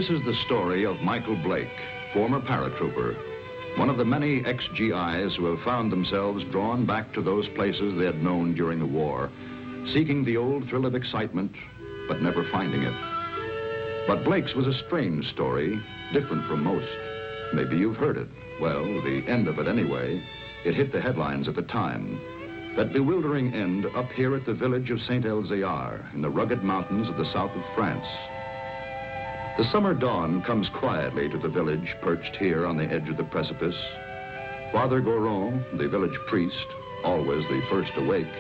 This is the story of Michael Blake, former paratrooper, one of the many ex-GIs who have found themselves drawn back to those places they had known during the war, seeking the old thrill of excitement, but never finding it. But Blake's was a strange story, different from most. Maybe you've heard it. Well, the end of it anyway. It hit the headlines at the time. That bewildering end up here at the village of St. Elizar in the rugged mountains of the south of France. The summer dawn comes quietly to the village perched here on the edge of the precipice. Father Goron, the village priest, always the first awake,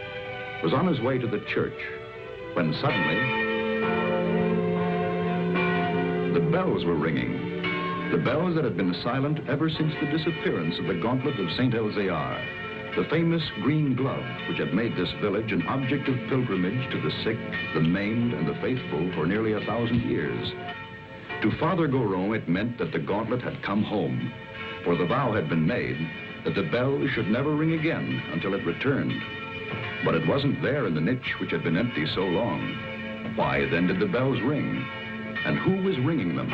was on his way to the church when suddenly the bells were ringing. The bells that had been silent ever since the disappearance of the Gauntlet of St. Elizar, the famous green glove which had made this village an object of pilgrimage to the sick, the maimed, and the faithful for nearly 1,000 years. To Father Goron, it meant that the Gauntlet had come home, for the vow had been made that the bell should never ring again until it returned. But it wasn't there in the niche which had been empty so long. Why then did the bells ring? And who was ringing them?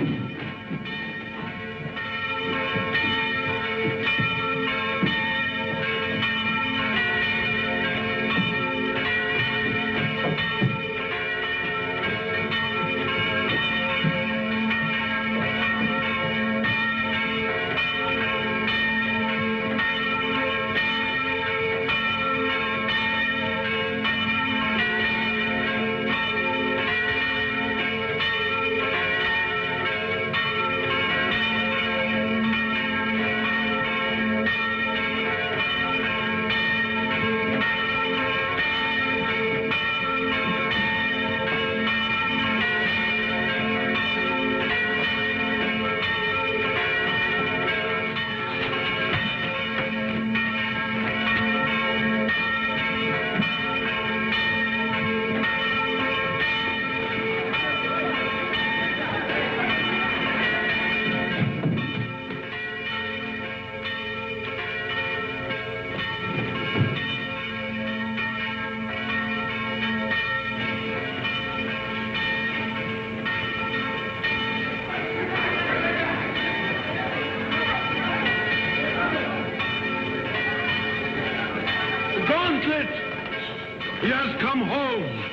He has come home.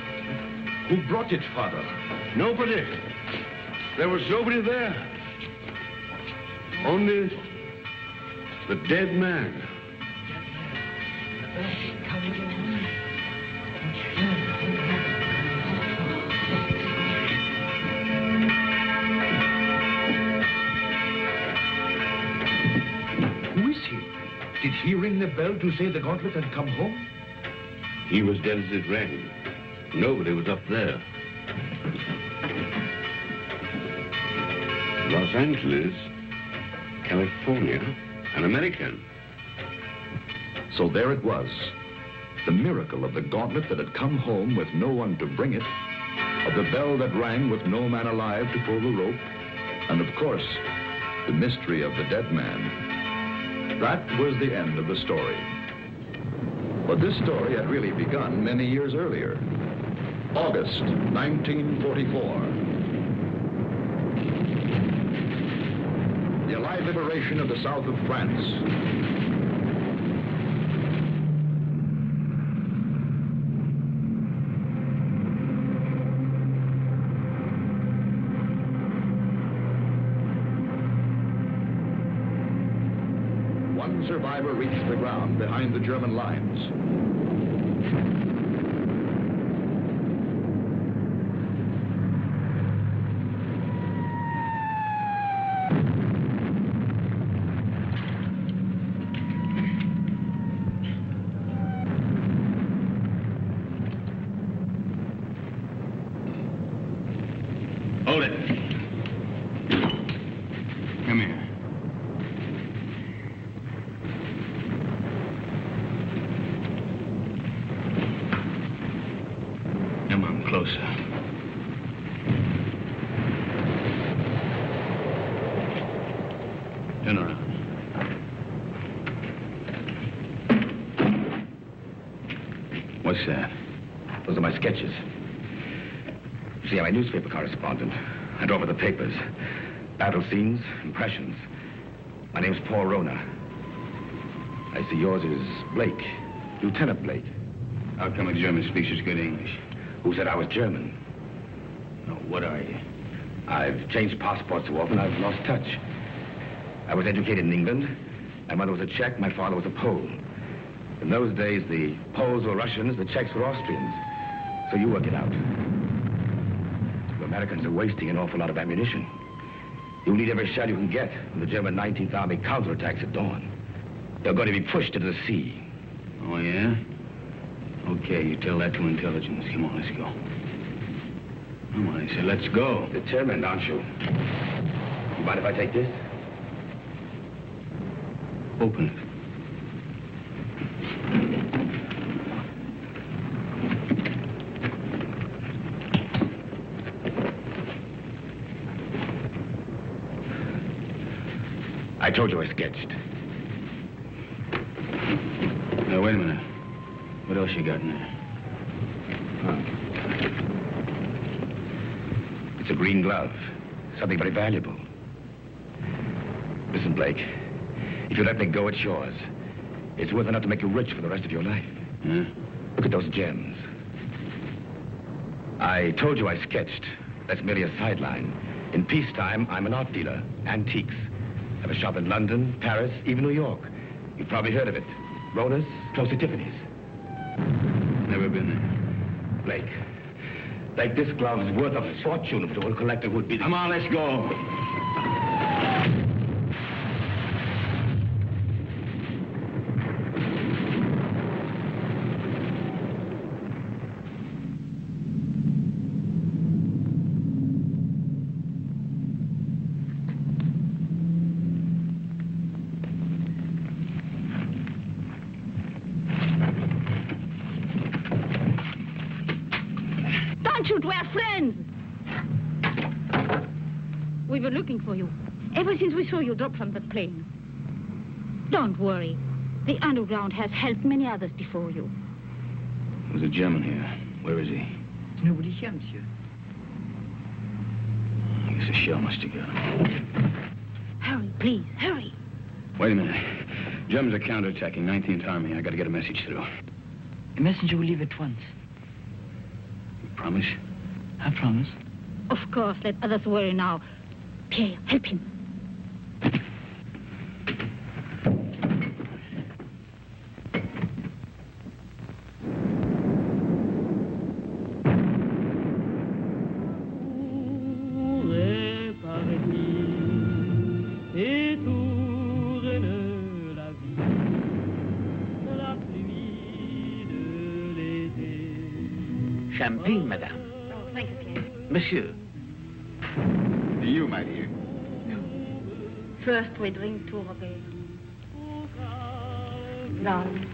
Who brought it, Father? Nobody. There was nobody there. Only the dead man. Who is he? Did he ring the bell to say the Gauntlet had come home? He was dead as it rang. Nobody was up there. Los Angeles, California, an American. So there it was. The miracle of the Gauntlet that had come home with no one to bring it, of the bell that rang with no man alive to pull the rope, and of course, the mystery of the dead man. That was the end of the story. But this story had really begun many years earlier. August 1944. The Allied liberation of the south of France. One survivor reached the ground behind the German lines. Hold it. Come here. Come on, closer. Turn around. What's that? Those are my sketches. See, I'm a newspaper correspondent. I draw for the papers. Battle scenes, impressions. My name's Paul Rona. I see yours is Blake, Lieutenant Blake. How come a German speaks such good English? Who said I was German? No, what are you? I've changed passports so often I've lost touch. I was educated in England. My mother was a Czech, my father was a Pole. In those days, the Poles were Russians, the Czechs were Austrians. So you work it out. The Americans are wasting an awful lot of ammunition. You'll need every shell you can get when the German 19th Army counterattacks at dawn. They're going to be pushed into the sea. Oh, yeah? Okay, you tell that to intelligence. Come on, let's go. Come on, I said, let's go. Determined, aren't you? You mind if I take this? Open it. I told you I sketched. Now, wait a minute. What else you got in there? It's a green glove. Something very valuable. Listen, Blake. If you let me go, it's yours. It's worth enough to make you rich for the rest of your life. Yeah? Look at those gems. I told you I sketched. That's merely a sideline. In peacetime, I'm an art dealer. Antiques. I have a shop in London, Paris, even New York. You've probably heard of it. Rona's, close to Tiffany's. Never been there. Blake. Blake, this glove is worth a fortune if it were a collector who'd be the... Come on, let's go. We're friends. We were looking for you ever since we saw you drop from that plane. Don't worry. The underground has helped many others before you. There's a German here. Where is he? Nobody here, monsieur. I guess a shell must have got him. Hurry, please, hurry. Wait a minute. Germans are counterattacking 19th Army. I got to get a message through. A messenger will leave at once. You promise? I promise. Of course, let others worry now. Pierre, help him. Champagne, madame. Oh, thank you, Pierre. Monsieur. You, my dear. First, we drink to Robert. Darling,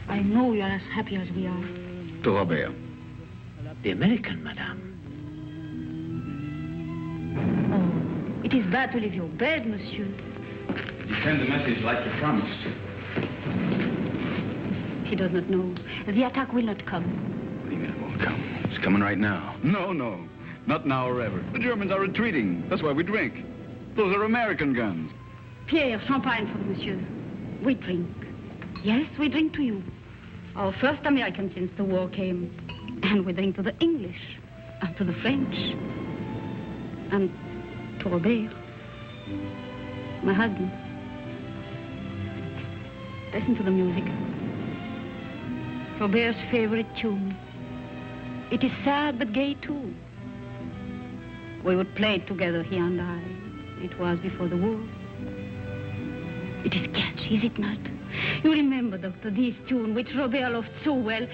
I know you are as happy as we are. To Robert. The American, madame. Oh, it is bad to leave your bed, monsieur. You send the message like you promised. He does not know. The attack will not come. What do you mean it won't come? It's coming right now. No. Not now or ever. The Germans are retreating. That's why we drink. Those are American guns. Pierre, champagne for monsieur. We drink. Yes, we drink to you. Our first American since the war came. And we drink to the English. And to the French. And to Robert. My husband. Listen to the music. Robert's favorite tune. It is sad but gay too. We would play it together, he and I. It was before the war. It is catchy, is it not? You remember, Doctor, this tune which Robert loved so well.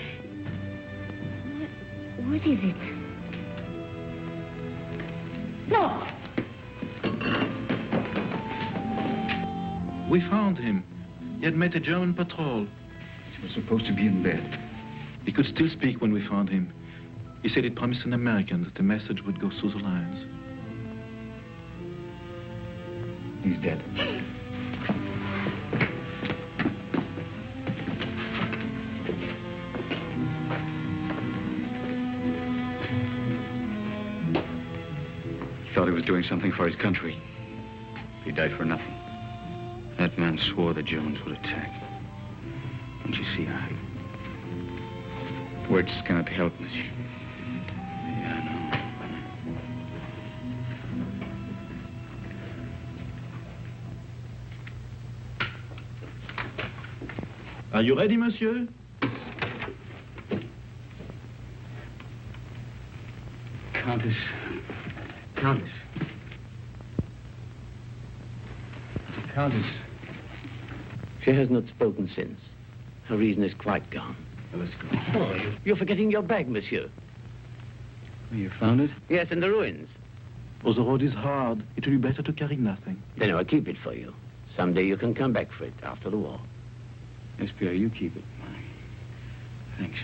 What is it? No! We found him. He had met a German patrol. He was supposed to be in bed. He could still speak when we found him. He said he'd promised an American that the message would go through the lines. He's dead. was doing something for his country. He died for nothing. That man swore the Germans would attack. Don't you see, words cannot help, monsieur. Yeah, I know. Are you ready, monsieur? Countess. Countess. Countess. She has not spoken since. Her reason is quite gone. Well, let's go. Oh, you're forgetting your bag, monsieur. You found it? Yes, in the ruins. Oh, the road is hard. It will be better to carry nothing. Then I'll keep it for you. Someday you can come back for it after the war. Yes, Pierre, you keep it. Thanks.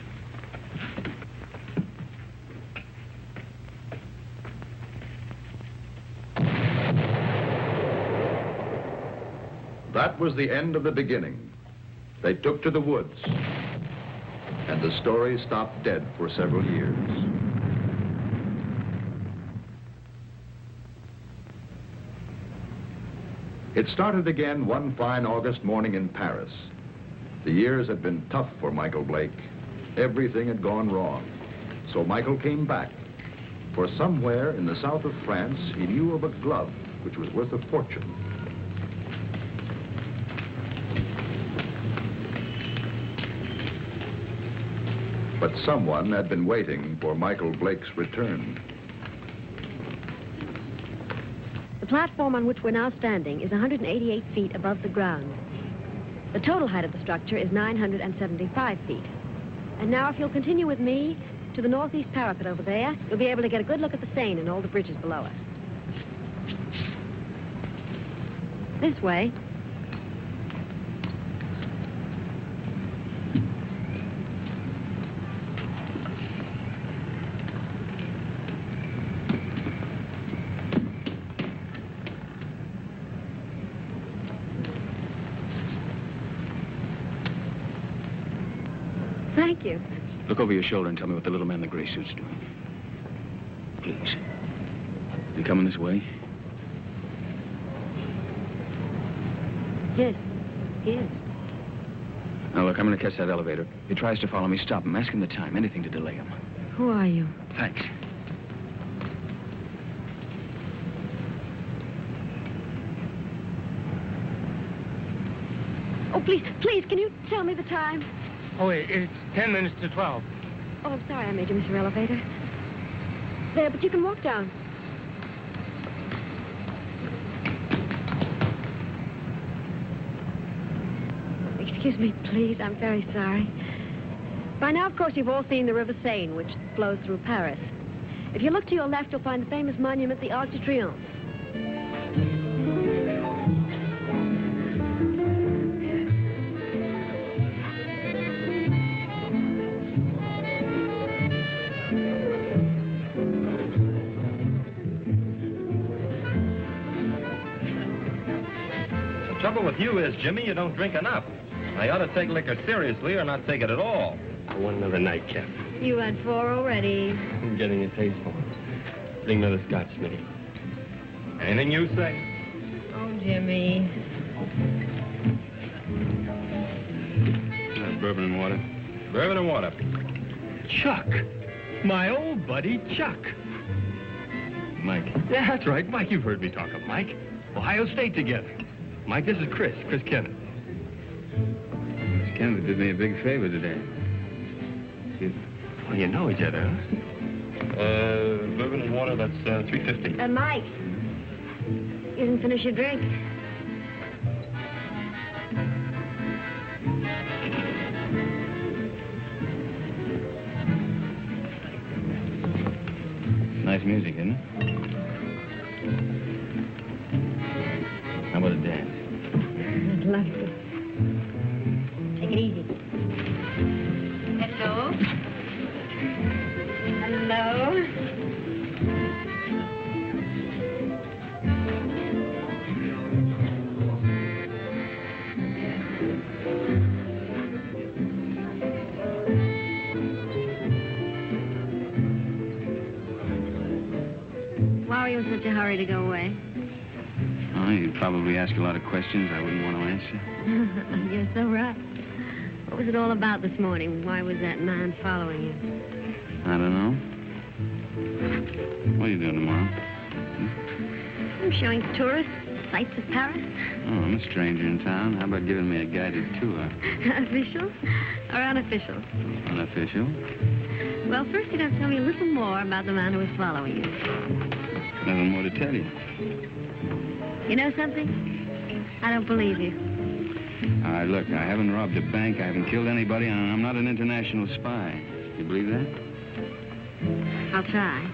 That was the end of the beginning. They took to the woods, and the story stopped dead for several years. It started again one fine August morning in Paris. The years had been tough for Michael Blake. Everything had gone wrong. So Michael came back. For somewhere in the south of France, he knew of a glove which was worth a fortune. But someone had been waiting for Michael Blake's return. The platform on which we're now standing is 188 feet above the ground. The total height of the structure is 975 feet. And now if you'll continue with me to the northeast parapet over there, you'll be able to get a good look at the Seine and all the bridges below us. This way. Thank you. Look over your shoulder and tell me what the little man in the gray suit's doing. Please. You coming this way? Yes, he is. Now, look, I'm going to catch that elevator. If he tries to follow me, stop him. Ask him the time. Anything to delay him. Who are you? Thanks. Oh, please, can you tell me the time? Oh, it's 10 minutes to 12. Oh, I'm sorry I made you miss your elevator. There, but you can walk down. Excuse me, please. I'm very sorry. By now, of course, you've all seen the River Seine, which flows through Paris. If you look to your left, you'll find the famous monument, the Arc de Triomphe. The trouble with you is, Jimmy, you don't drink enough. I ought to take liquor seriously or not take it at all. One another nightcap. You had 4 already. I'm getting a taste for it. Bring another scotch, Smitty. Anything you say. Oh, Jimmy. Bourbon and water. Bourbon and water. Chuck. My old buddy, Chuck. Mike. Yeah, that's right. Mike, you've heard me talk of Mike. Ohio State together. Mike, this is Chris Kenneth. Miss Kennedy did me a big favor today. Well, you know each other, huh? Bourbon and water, that's $3.50. Mike, you didn't finish your drink. Nice music, isn't it? How about a dance? I'd love to. Take it easy. Hello? Hello? Why are you in such such a hurry to go away? Oh, you'd probably ask a lot of questions I wouldn't want to answer. You're so right. What was it all about this morning? Why was that man following you? I don't know. What are you doing tomorrow? I'm showing tourists sights of Paris. Oh, I'm a stranger in town. How about giving me a guided tour? Official or unofficial? Unofficial. Well, first you'd have to tell me a little more about the man who was following you. Nothing more to tell you. You know something? I don't believe you. All right, look, I haven't robbed a bank, I haven't killed anybody, and I'm not an international spy. You believe that? I'll try.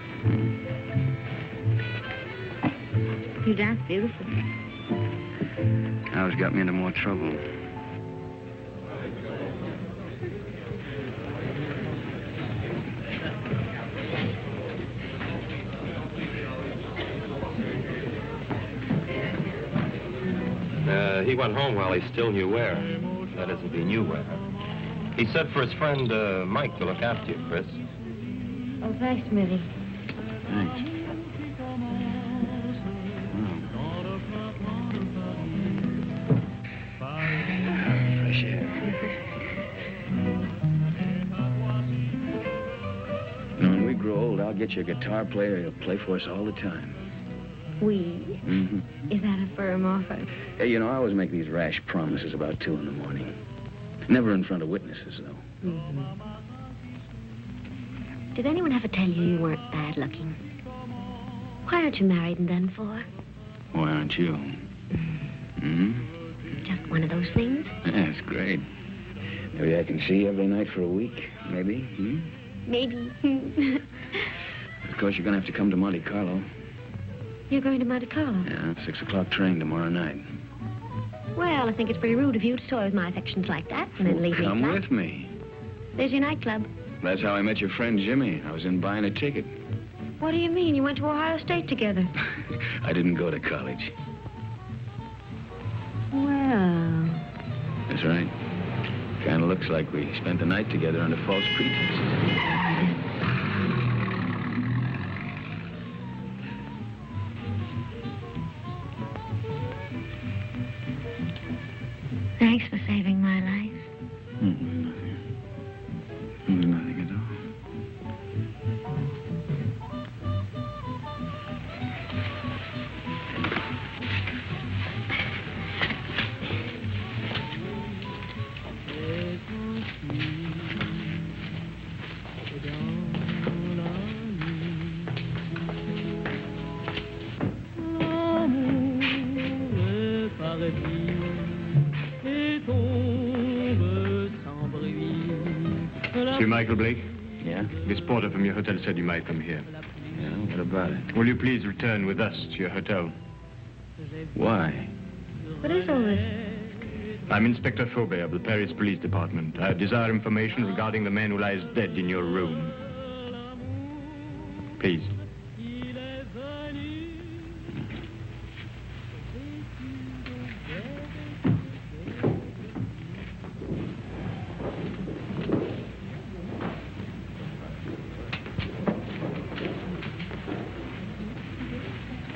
You dance beautifully. Now it's got me into more trouble. He went home while he still knew where. That is, if he knew where. He said for his friend, Mike, to look after you, Chris. Oh, thanks, Smithy. Thanks. Fresh air. When we grow old, I'll get you a guitar player. He'll play for us all the time. We? Mm-hmm. Is that a firm offer? Hey, you know, I always make these rash promises about 2 in the morning. Never in front of witnesses, though. Mm-hmm. Did anyone ever tell you weren't bad looking? Why aren't you married and done for? Why aren't you? Just one of those things? Yeah, it's great. Maybe I can see you every night for a week. Maybe. Maybe. Of course, you're going to have to come to Monte Carlo. You're going to Monte Carlo? Yeah, 6 o'clock train tomorrow night. Well, I think it's pretty rude of you to toy with my affections like that and then leave me Come flat. with me. There's your nightclub. That's how I met your friend Jimmy. I was in buying a ticket. What do you mean? You went to Ohio State together. I didn't go to college. Well... That's right. Kind of looks like we spent the night together under false pretenses. Thanks for saving my life. Nothing at all. Monsieur Michael Blake? Yeah? This porter from your hotel said you might come here. Yeah, what about it? Will you please return with us to your hotel? Why? What is all this? I'm Inspector Faubert of the Paris Police Department. I desire information regarding the man who lies dead in your room. Please.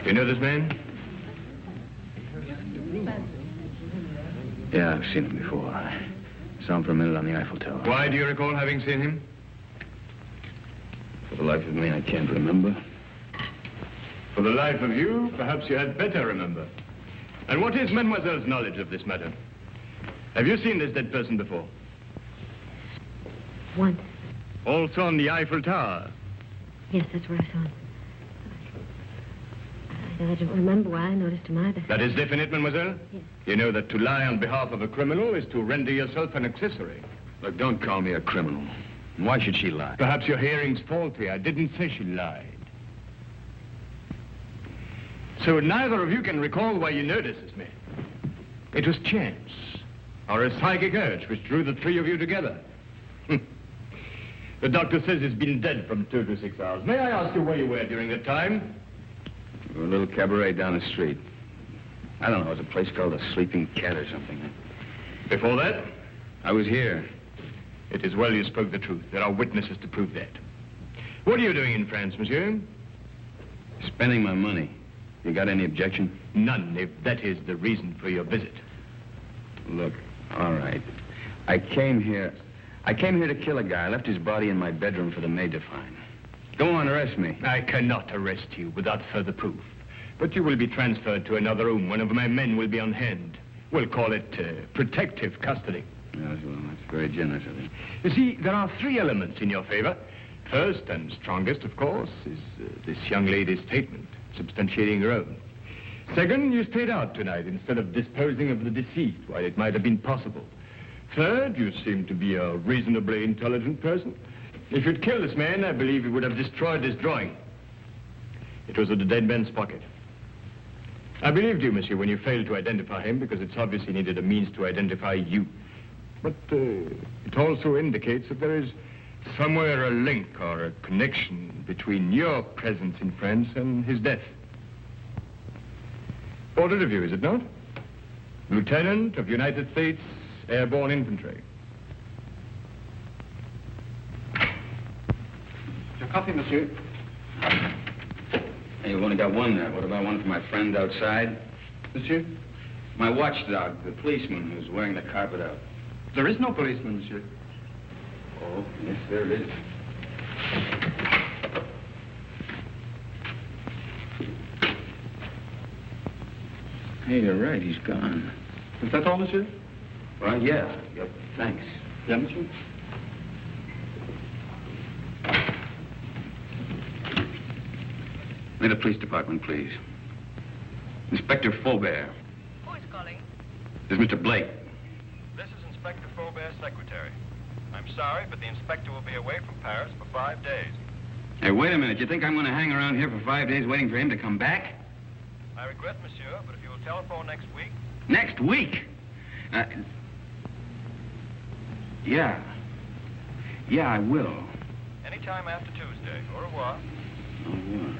You know this man? Yeah, I've seen him before. I saw him for a minute on the Eiffel Tower. Why do you recall having seen him? For the life of me, I can't remember. For the life of you, perhaps you had better remember. And what is Mademoiselle's knowledge of this matter? Have you seen this dead person before? Once. Also on the Eiffel Tower? Yes, that's where I saw him. I don't remember why I noticed him either. That is definite, mademoiselle? Yes. You know that to lie on behalf of a criminal is to render yourself an accessory. Look, don't call me a criminal. Why should she lie? Perhaps your hearing's faulty. I didn't say she lied. So neither of you can recall why you noticed this man. It was chance, or a psychic urge which drew the 3 of you together. The doctor says he's been dead from 2 to 6 hours. May I ask you where you were during that time? A little cabaret down the street. I don't know, it was a place called the Sleeping Cat or something. Before that? I was here. It is well you spoke the truth. There are witnesses to prove that. What are you doing in France, monsieur? Spending my money. You got any objection? None, if that is the reason for your visit. Look, all right. I came here to kill a guy. I left his body in my bedroom for the maid to find. Go on, arrest me. I cannot arrest you without further proof. But you will be transferred to another room. One of my men will be on hand. We'll call it protective custody. Yes, well, that's very generous of you. You see, there are 3 elements in your favor. First and strongest, of course, is this young lady's statement, substantiating her own. Second, you stayed out tonight instead of disposing of the deceased while it might have been possible. Third, you seem to be a reasonably intelligent person. If you'd killed this man, I believe you would have destroyed this drawing. It was in the dead man's pocket. I believed you, monsieur, when you failed to identify him, because it's obvious he needed a means to identify you. But it also indicates that there is somewhere a link or a connection between your presence in France and his death. Portrait of you, is it not? Lieutenant of United States Airborne Infantry. Your coffee, monsieur. Hey, you've only got one there. What about one for my friend outside? Monsieur? My watchdog, the policeman who's wearing the carpet out. There is no policeman, monsieur. Oh, yes, there it is. Hey, you're right. He's gone. Is that all, monsieur? Well, yeah. Yep. Thanks. Yeah, monsieur? May the police department, please. Inspector Faubert. Who is calling? This is Mr. Blake. This is Inspector Faubert's secretary. I'm sorry, but the inspector will be away from Paris for 5 days. Hey, wait a minute. You think I'm going to hang around here for 5 days waiting for him to come back? I regret, monsieur, but if you will telephone next week... Next week? Yeah. Yeah, I will. Anytime after Tuesday. Au revoir. Au revoir.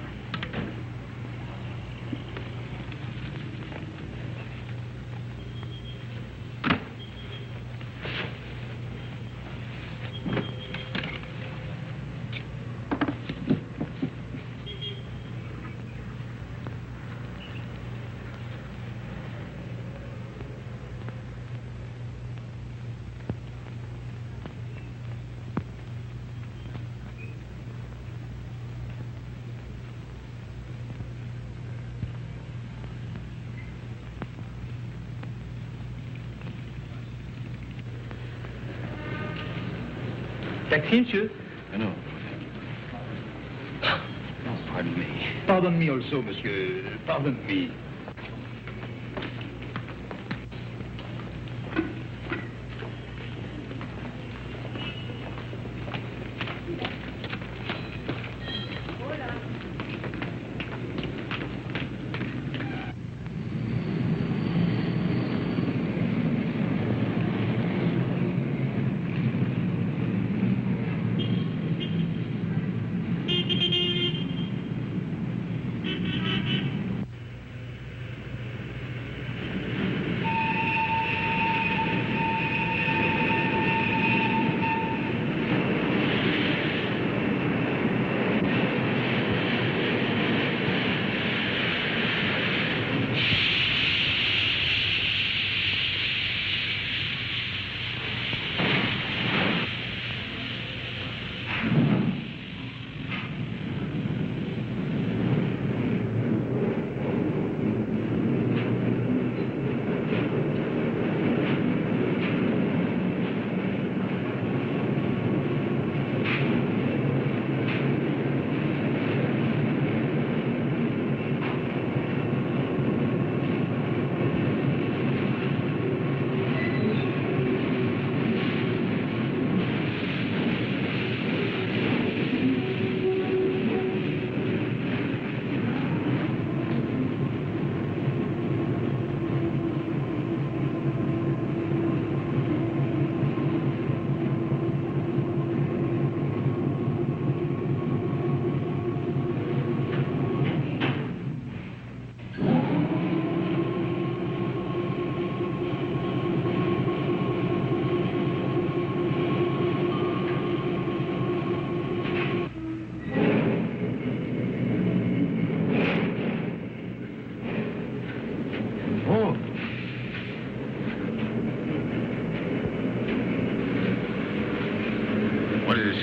Taxi, monsieur? No. Oh, pardon me. Pardon me also, monsieur. Pardon me.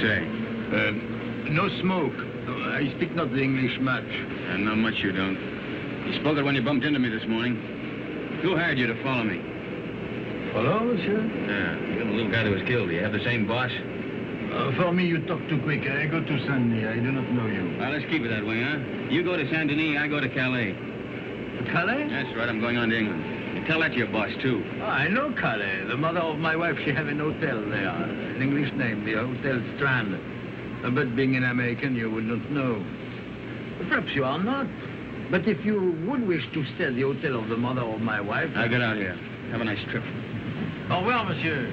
say? No smoke. I speak not the English much. Not much you don't. You spoke it when you bumped into me this morning. Who hired you to follow me? Follow, monsieur? Yeah, you're the little guy that was killed. Do you have the same boss? For me, you talk too quick. I go to Saint-Denis. I do not know you. Well, let's keep it that way, huh? You go to Saint-Denis, I go to Calais. Calais? That's right, I'm going on to England. You tell that to your boss, too. Oh, I know Calais. The mother of my wife, she have an hotel there. An English name, the Hotel Strand. But being an American, you would not know. Perhaps you are not. But if you would wish to stay at the hotel of the mother of my wife... I'll get out here. Have a nice trip. Au revoir, monsieur.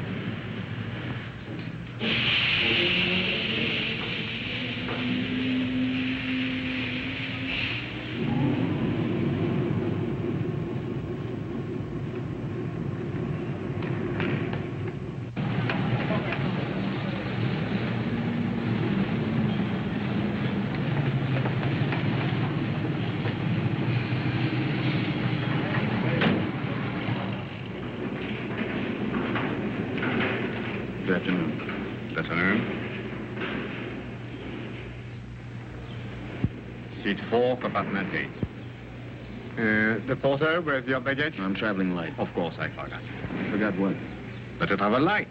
Good afternoon. Good afternoon. Seat 4, compartment 8. The porter, where's your baggage? I'm traveling light. Of course, I forgot. Forgot what? But to travel light.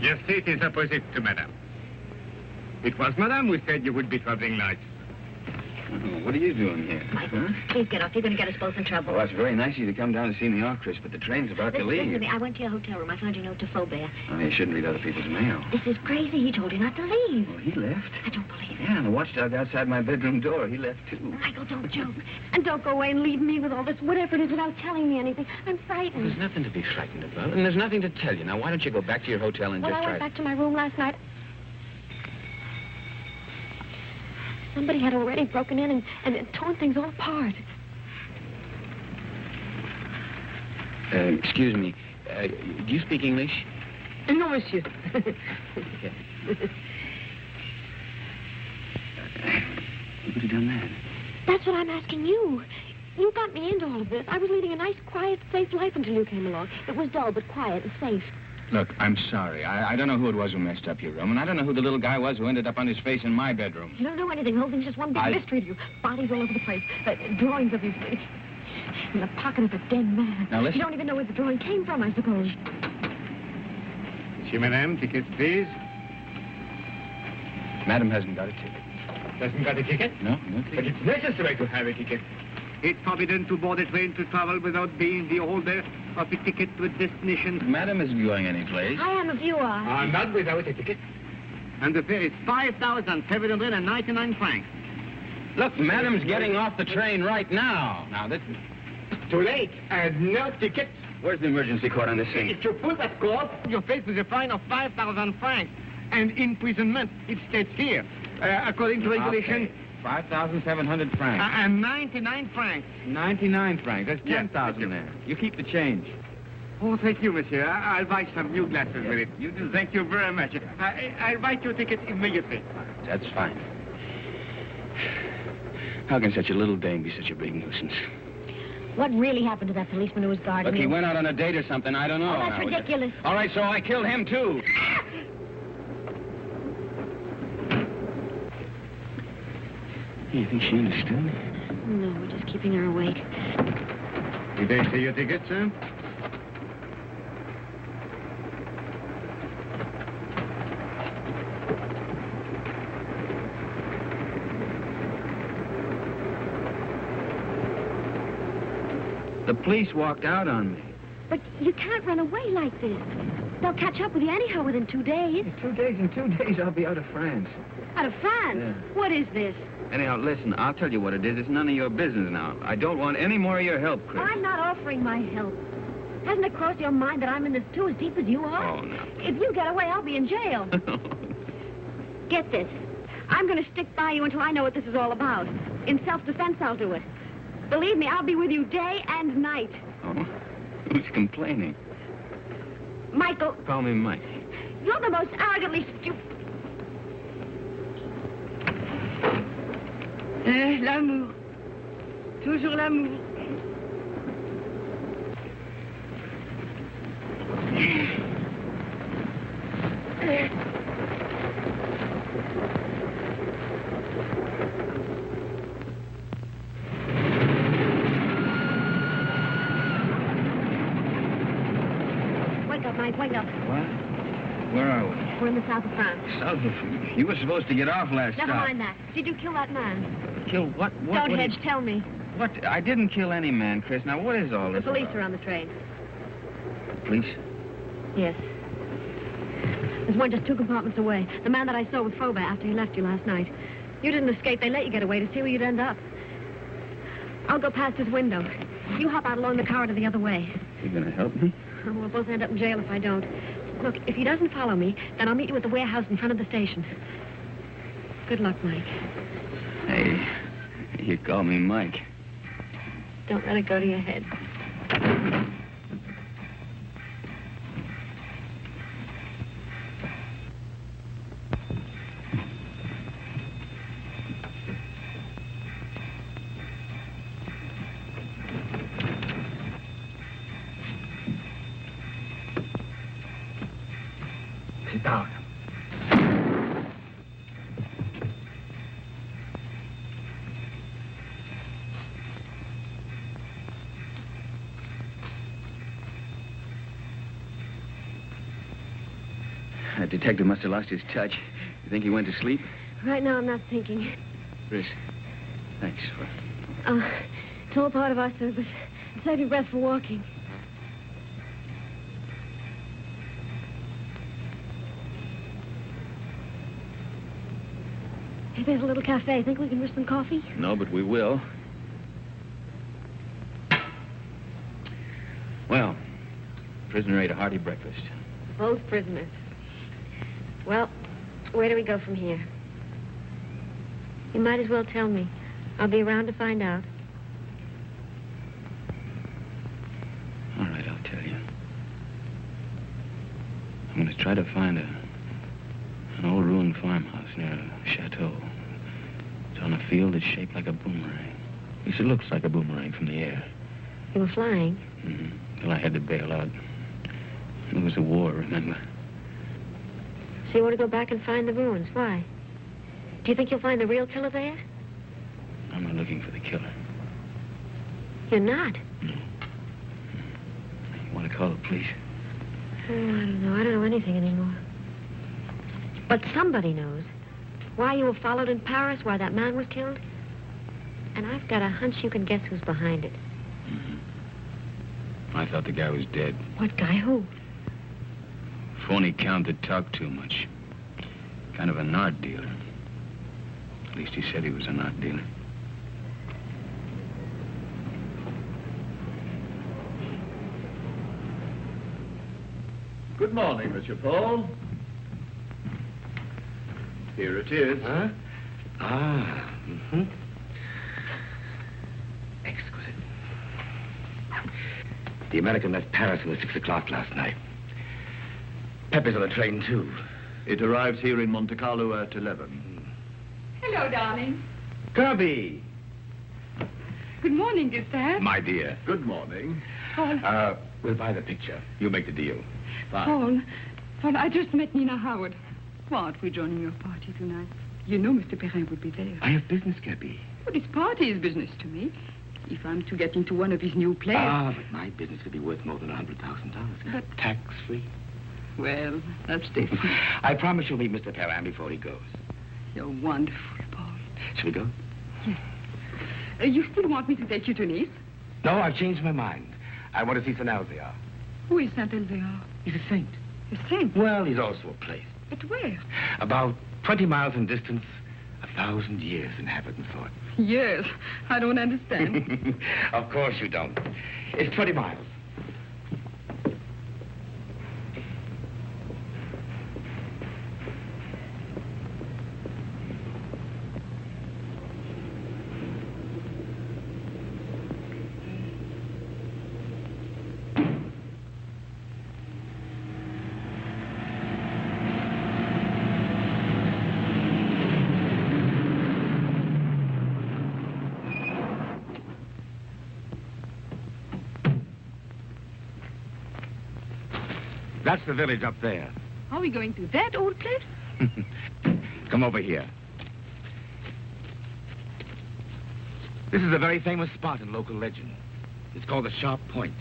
Your seat is opposite to Madame. It was Madame who said you would be traveling light. Oh, what are you doing here? Michael, please get off. You're going to get us both in trouble. Well, that's very nice of you to come down to see me off, Chris, but the train's about to leave. Listen to me. I went to your hotel room. I found your note to Faubert. Oh, you shouldn't read other people's mail. This is crazy. He told you not to leave. Well, he left. I don't believe it. Yeah, and the watchdog outside my bedroom door, he left, too. Michael, don't joke. And don't go away and leave me with all this, whatever it is, without telling me anything. I'm frightened. There's nothing to be frightened about, and there's nothing to tell you. Now, why don't you go back to your hotel and Well, just I try... went back to my room last night. Somebody had already broken in and torn things all apart. Excuse me. Do you speak English? No, monsieur. Who could have done that? That's what I'm asking you. You got me into all of this. I was leading a nice, quiet, safe life until you came along. It was dull, but quiet and safe. Look, I'm sorry. I don't know who it was who messed up your room, and I don't know who the little guy was who ended up on his face in my bedroom. You don't know anything. The whole thing's just one big mystery to you. Bodies all over the place. Drawings of you in the pocket of a dead man. Now, listen. You don't even know where the drawing came from, I suppose. Monsieur, madame, ticket, please. Madam hasn't got a ticket. Doesn't got a ticket? No ticket. But it's necessary to have a ticket. It's forbidden to board a train to travel without being the holder of a ticket to a destination. Madam isn't going anyplace. I am if you are. Not without a ticket. And the fare is 5,799 francs. Look, Madam's getting off the train right now. Now, this... Too late. And no ticket. Where's the emergency cord on this thing? If you pull that cord, you're faced with a fine of 5,000 francs. And imprisonment, it states here. According to regulation... Okay. 5,700 francs. And 99 francs. 99 francs. That's 10,000 yes, there. You keep the change. Oh, thank you, monsieur. I'll buy some new glasses with it. You do. Thank you very much. I'll write your ticket immediately. That's fine. How can such a little dame be such a big nuisance? What really happened to that policeman who was guarding Look, you? he went out on a date or something. I don't know. Oh, that's ridiculous. All right, so I killed him, too. You think she understood? No, we're just keeping her awake. Did they see your ticket, sir? The police walked out on me. But you can't run away like this. They'll catch up with you anyhow within 2 days. In 2 days, I'll be out of France. Out of France? Yeah. What is this? Anyhow, listen, I'll tell you what it is. It's none of your business now. I don't want any more of your help, Chris. I'm not offering my help. Hasn't it crossed your mind that I'm in this too as deep as you are? Oh, no. If you get away, I'll be in jail. Get this. I'm going to stick by you until I know what this is all about. In self-defense, I'll do it. Believe me, I'll be with you day and night. Oh? Who's complaining? Michael. Call me Mike. You're the most arrogantly stupid... L'amour. Toujours l'amour. Wake up, Mike, wake up. What? Where are we? We're in the south of France. South of... You were supposed to get off last Never stop. mind that. Did you kill that man? Kill what? Don't hedge, tell me. What? I didn't kill any man, Chris. Now, what is all The this police about? are on the train. Police? Yes. There's one just 2 compartments away. The man that I saw with Frobe after he left you last night. You didn't escape. They let you get away to see where you'd end up. I'll go past his window. You hop out along the corridor the other way. You gonna help me? We'll both end up in jail if I don't. Look, if he doesn't follow me, then I'll meet you at the warehouse in front of the station. Good luck, Mike. Hey, you call me Mike. Don't let it go to your head. Sit down. That detective must have lost his touch. You think he went to sleep? Right now, I'm not thinking. Chris, thanks for... It's all part of our service. Save your breath for walking. Hey, there's a little cafe. Think we can risk some coffee? No, but we will. Well, prisoner ate a hearty breakfast. Both prisoners. Well, where do we go from here? You might as well tell me. I'll be around to find out. All right, I'll tell you. I'm going to try to find an old ruined farmhouse near a chateau. It's on a field that's shaped like a boomerang. At least it looks like a boomerang from the air. You were flying? Mm-hmm. Till I had to bail out. It was a war, remember? So you want to go back and find the ruins? Why? Do you think you'll find the real killer there? I'm not looking for the killer. You're not? No. You want to call the police? Oh, I don't know. I don't know anything anymore. But somebody knows. Why you were followed in Paris, why that man was killed. And I've got a hunch you can guess who's behind it. Mm-hmm. I thought the guy was dead. What guy? Who? Phony count that talked too much. Kind of an art dealer. At least he said he was an art dealer. Good morning, Monsieur Paul. Here it is. Huh? Ah, mm-hmm. Exquisite. The American left Paris at 6 o'clock last night. Pepe's on the train, too. It arrives here in Monte Carlo at 11. Hello, darling. Kirby! Good morning, dear Dad. My dear. Good morning. Paul. We'll buy the picture. You make the deal. Fine. Paul, I just met Nina Howard. Why aren't we joining your party tonight? You know Mr. Perrin would be there. I have business, Kirby. Well, this party is business to me. If I'm to get into one of his new plays... Ah, but my business could be worth more than $100,000. But... tax-free. Well, that's different. I promise you'll meet Mr. Perrin before he goes. You're wonderful, Paul. Shall we go? Yes. You still want me to take you to Nice? No, I've changed my mind. I want to see Saint Elizar. Who is Saint Elizar? He's a saint. A saint? Well, he's also a place. But where? About 20 miles in distance, 1,000 years in habit and thought. Yes, I don't understand. Of course you don't. It's 20 miles. That's the village up there. Are we going to that old place? Come over here. This is a very famous spot in local legend. It's called the Sharp Point,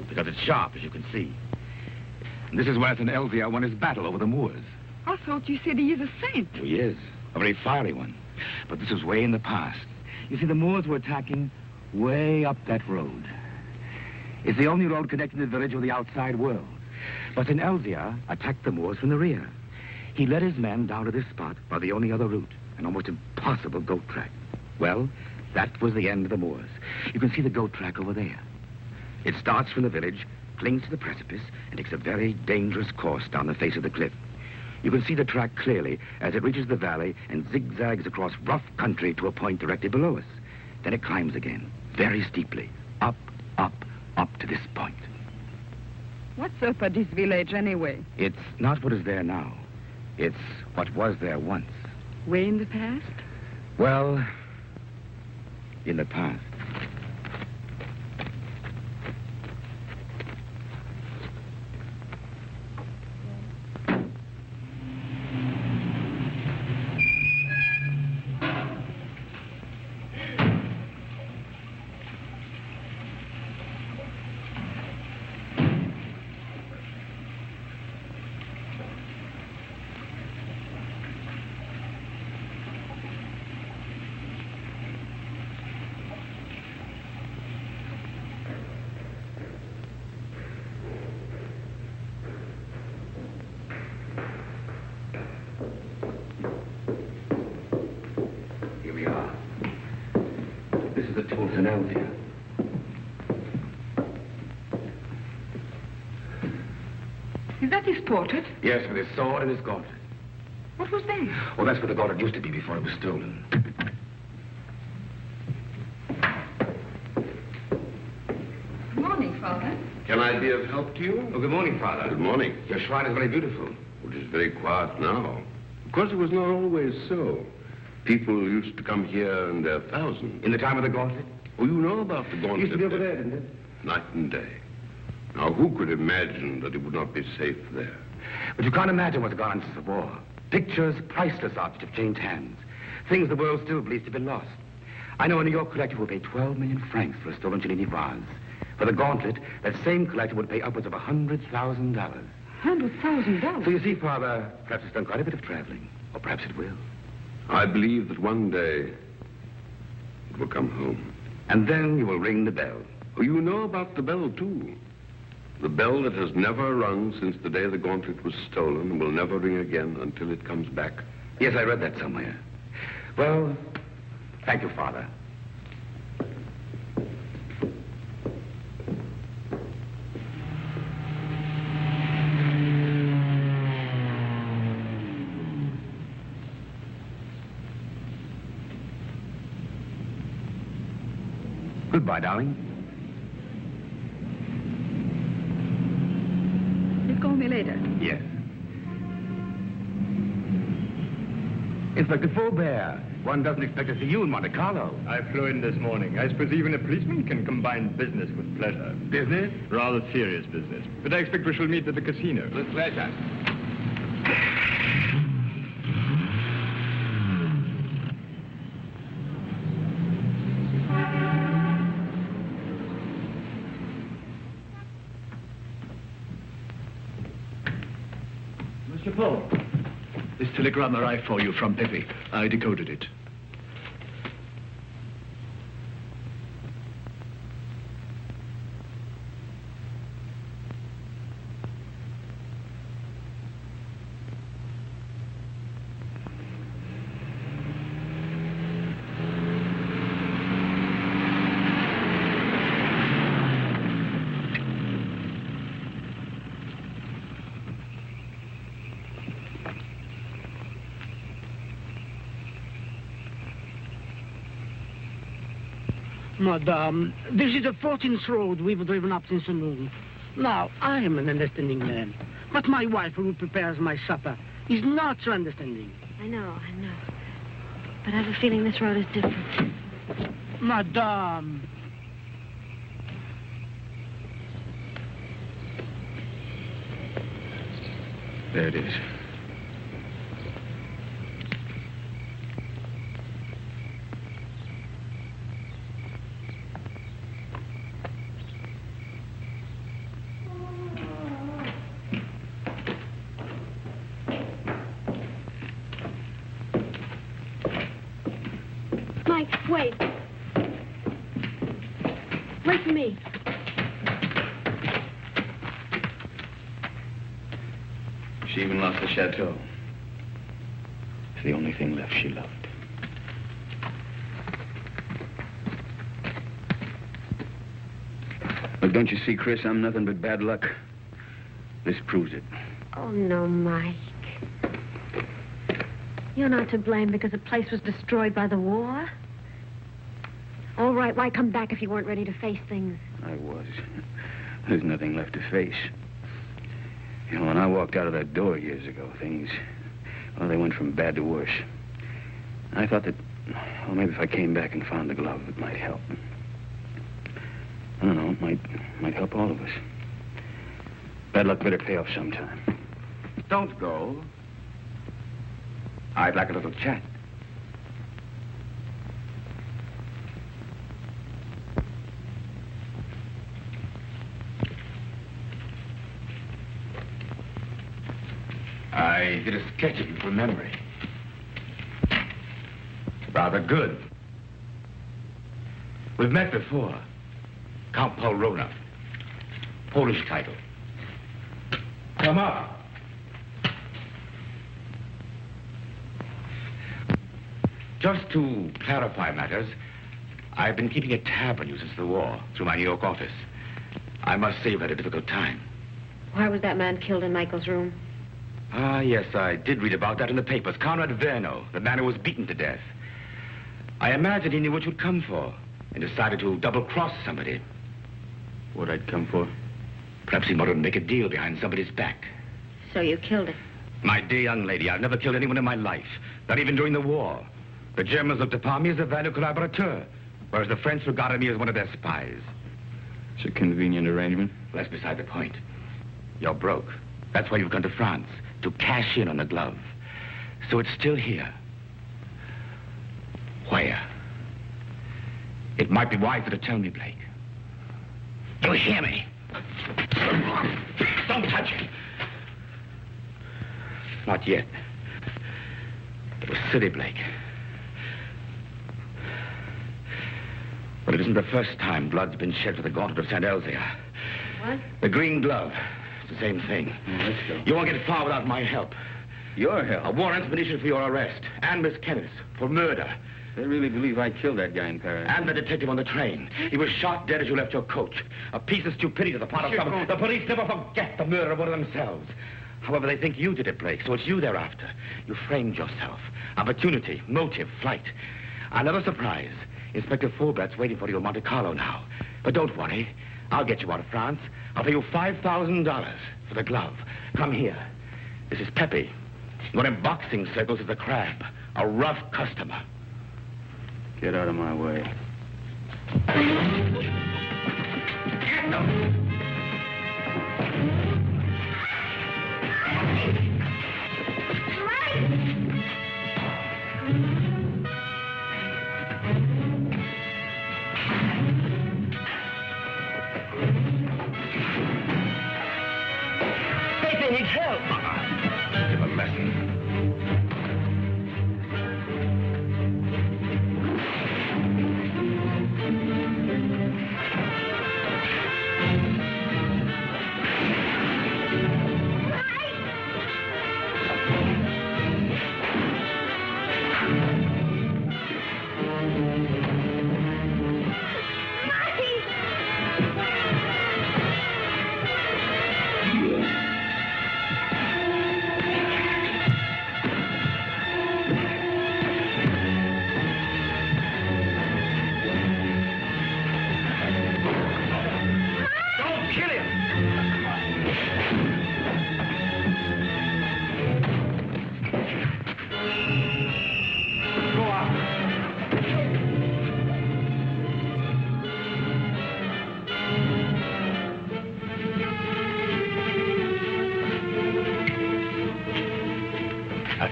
because it's sharp, as you can see. And this is where St. Elzar won his battle over the Moors. I thought you said he is a saint. Oh, he is. A very fiery one. But this was way in the past. You see, the Moors were attacking way up that road. It's the only road connecting the village with the outside world. But St. Elzar attacked the Moors from the rear. He led his men down to this spot by the only other route, an almost impossible goat track. Well, that was the end of the Moors. You can see the goat track over there. It starts from the village, clings to the precipice, and takes a very dangerous course down the face of the cliff. You can see the track clearly as it reaches the valley and zigzags across rough country to a point directly below us. Then it climbs again, very steeply, up, up, up to this point. What's up at this village, anyway? It's not what is there now. It's what was there once. Way in the past? Well, in the past. Is that his portrait? Yes, with his sword and his gauntlet. What was that? Oh, that's where the gauntlet used to be before it was stolen. Good morning, Father. Can I be of help to you? Oh, good morning, Father. Good morning. Your shrine is very beautiful. It is very quiet now. Of course, it was not always so. People used to come here in their thousands. In the time of the gauntlet? Oh, you know about the gauntlet. It used to be over there, didn't it? Night and day. Now, who could imagine that it would not be safe there? But you can't imagine what's gone on since the war. Pictures, priceless objects have changed hands. Things the world still believes to be lost. I know a New York collector will pay 12 million francs for a stolen Cellini vase. For the gauntlet, that same collector would pay upwards of $100,000. $100,000? So you see, Father, perhaps it's done quite a bit of traveling. Or perhaps it will. I believe that one day it will come home. And then you will ring the bell. Oh, you know about the bell, too. The bell that has never rung since the day the gauntlet was stolen will never ring again until it comes back. Yes, I read that somewhere. Well, thank you, Father. Goodbye, darling. You'll call me later. Yes. Inspector Faubert, one doesn't expect to see you in Monte Carlo. I flew in this morning. I suppose even a policeman can combine business with pleasure. Business? Rather serious business. But I expect we shall meet at the casino. With pleasure. Mr. Paul, this telegram arrived for you from Pepe. I decoded it. Madame, this is the 14th road we've driven up since noon. Now, I am an understanding man, but my wife, who prepares my supper, is not so understanding. I know. But I have a feeling this road is different. Madame. There it is. Mike, wait. Wait for me. She even lost the chateau. It's the only thing left she loved. Look, don't you see, Chris? I'm nothing but bad luck. This proves it. Oh, no, Mike. You're not to blame because the place was destroyed by the war. All right, why come back if you weren't ready to face things? I was. There's nothing left to face. You know, when I walked out of that door years ago, things, well, they went from bad to worse. I thought that, well, maybe if I came back and found the glove, it might help. I don't know, it might help all of us. Bad luck better pay off sometime. Don't go. I'd like a little chat. I did a sketch of you from memory. Rather good. We've met before. Count Polrona. Polish title. Come up. Just to clarify matters, I've been keeping a tab on you since the war, through my New York office. I must say you've had a difficult time. Why was that man killed in Michael's room? Ah, yes, I did read about that in the papers. Conrad Verno, the man who was beaten to death. I imagined he knew what you'd come for and decided to double-cross somebody. What I'd come for? Perhaps he wanted to make a deal behind somebody's back. So you killed him? My dear young lady, I've never killed anyone in my life, not even during the war. The Germans looked upon me as a valued collaborateur, whereas the French regarded me as one of their spies. It's a convenient arrangement. Well, that's beside the point. You're broke. That's why you've gone to France, to cash in on the glove. So it's still here. Where? It might be wiser to tell me, Blake. You hear me? Don't touch it. Not yet. It was silly, Blake. But it isn't the first time blood's been shed for the Gauntlet of St. Elizar. What? The green glove. It's the same thing. Let's go. You won't get far without my help. Your help? A war expedition for your arrest. And Miss Kenneth's for murder. They really believe I killed that guy in Paris. And the detective on the train. He was shot dead as you left your coach. A piece of stupidity to the part of someone. The police never forget the murder of one of themselves. However, they think you did it, Blake, so it's you they're after. You framed yourself. Opportunity, motive, flight. Another surprise. Inspector Fulbert's waiting for you in Monte Carlo now. But don't worry. I'll get you out of France. I'll pay you $5,000 for the glove. Come here. This is Pepe. Known in boxing circles as the Crab. A rough customer. Get out of my way. Get them! Pepe needs help. Give a lesson.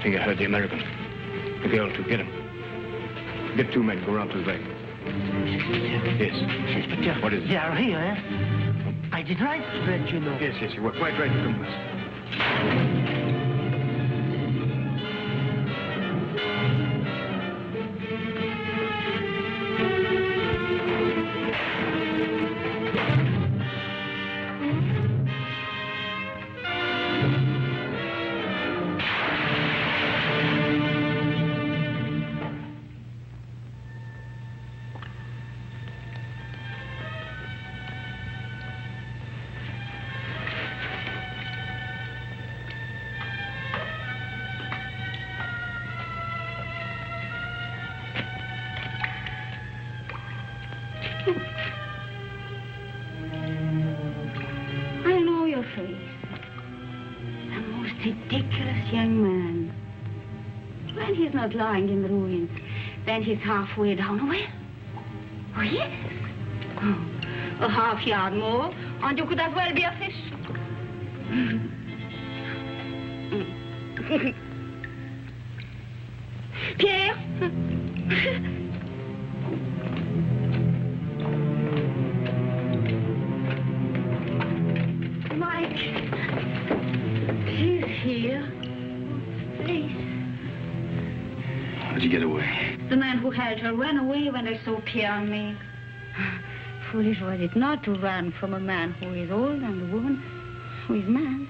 think I heard the American. The girl, too. Get him. Get 2 men. Go round to the back. Yes. Inspector. What is it? They are here, eh? I did right to let you know. Yes, you were quite right to come with us. I know your face. The most ridiculous young man. When he's not lying in the ruins, then he's halfway down a well. Oh, yes. Oh, a half yard more, and you could as well be a fish. Pierre? Mike. He's here. Please. How'd you get away? The man who held her ran away when they saw Pierre and me. Foolish was it not to run from a man who is old and a woman who is mad.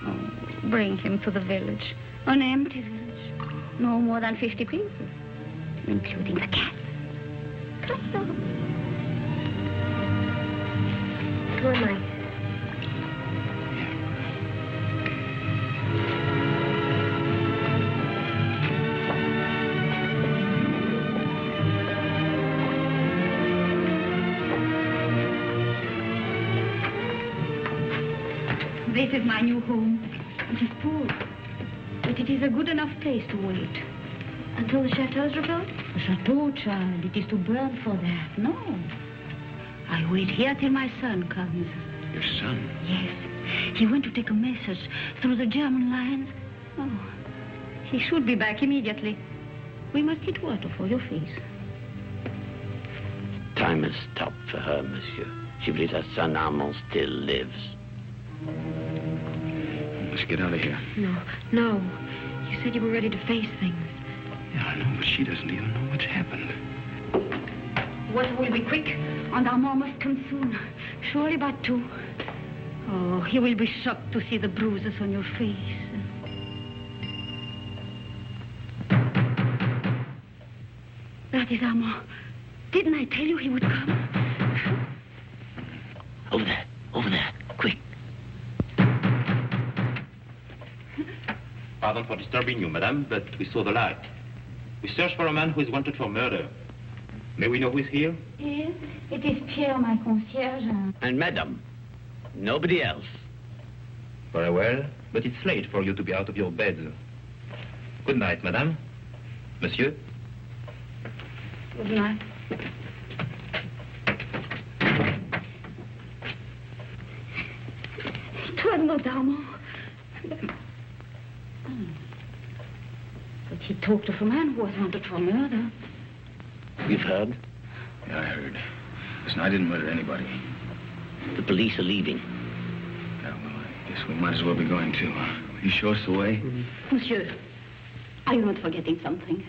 Oh, bring him to the village. An empty village. No more than 50 people, including the cat. Come on. Come on, Mike. This is my new home. It is poor, but it is a good enough place to wait. Until the chateau is rebuilt? The chateau, child. It is to burn for that. No. I wait here till my son comes. Your son? Yes. He went to take a message through the German lines. Oh, he should be back immediately. We must get water for your face. Time has stopped for her, monsieur. She believes her son Armand still lives. Let's get out of here. No. You said you were ready to face things. Yeah, I know, but she doesn't even know what's happened. Water will be quick, and Armand must come soon. Surely by 2. Oh, he will be shocked to see the bruises on your face. That is Armand. Didn't I tell you he would come? Over there, quick. Pardon for disturbing you, madame, but we saw the light. We search for a man who is wanted for murder. May we know who is here? Yes, it is Pierre, my concierge. And madame, nobody else. Very well, but it's late for you to be out of your bed. Good night, madame. Monsieur? Good night. It was not Armand. But he talked of a man who was wanted for murder. You've heard? Yeah, I heard. Listen, I didn't murder anybody. The police are leaving. Yeah, well, I guess we might as well be going too. Will you show us the way? Monsieur, are you not forgetting something?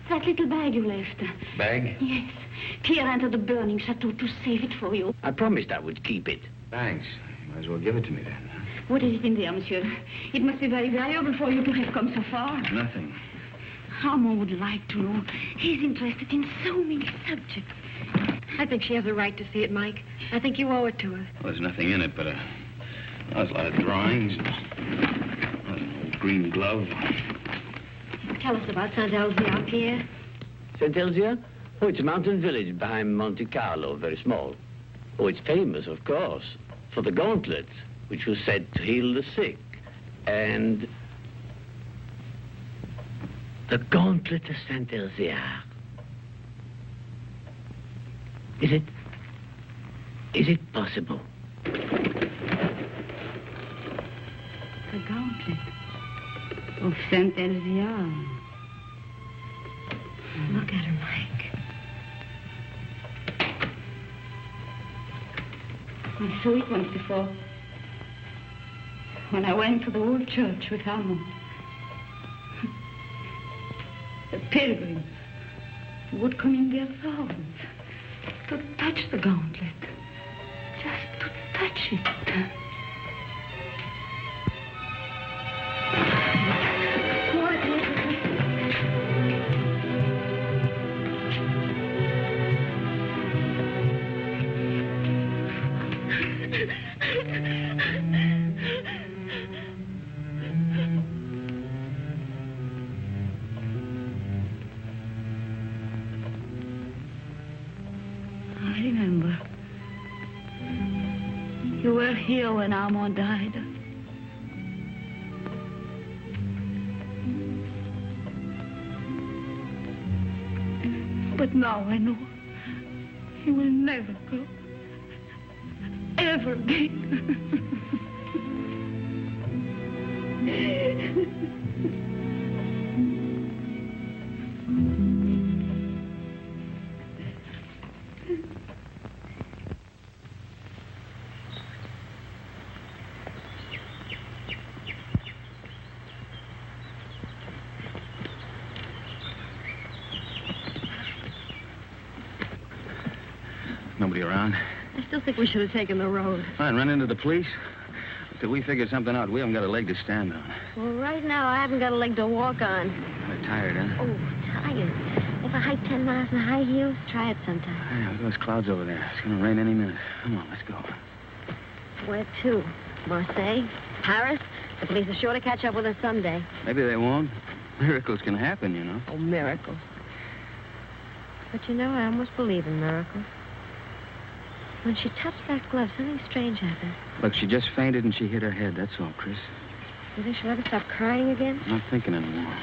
That little bag you left. Bag? Yes. Pierre entered the burning chateau to save it for you. I promised I would keep it. Thanks. You might as well give it to me then. What is it in there, monsieur? It must be very valuable for you to have come so far. Nothing. Armand would like to know. He's interested in so many subjects. I think she has a right to see it, Mike. I think you owe it to her. Well, there's nothing in it but there's a lot of drawings. An old green glove. Tell us about Saint Elzar, Pierre. Saint Elzar? Oh, it's a mountain village behind Monte Carlo, very small. Oh, it's famous, of course, for the Gauntlet, which was said to heal the sick. And the Gauntlet of Saint Elzar. Is it possible? The Gauntlet. Of Saint Elizar. Look at her, Mike. I saw it once before. When I went to the old church with Armand. The pilgrims would come in their thousands to touch the gauntlet. Just to touch it. I remember. You were here when Armand died. But now I know he will never go. Ever again. Nobody around? I still think we should have taken the road. Fine, run into the police. Till we figure something out, we haven't got a leg to stand on. Well, right now, I haven't got a leg to walk on. We're tired, huh? Oh, tired. If I hike 10 miles in high heels, try it sometime. Yeah, look at those clouds over there. It's gonna rain any minute. Come on, let's go. Where to? Marseille? Paris? The police are sure to catch up with us someday. Maybe they won't. Miracles can happen, you know. Oh, miracles. But you know, I almost believe in miracles. When she touched that glove, something strange happened. Look, she just fainted and she hit her head. That's all, Chris. You think she'll ever stop crying again? I'm not thinking anymore.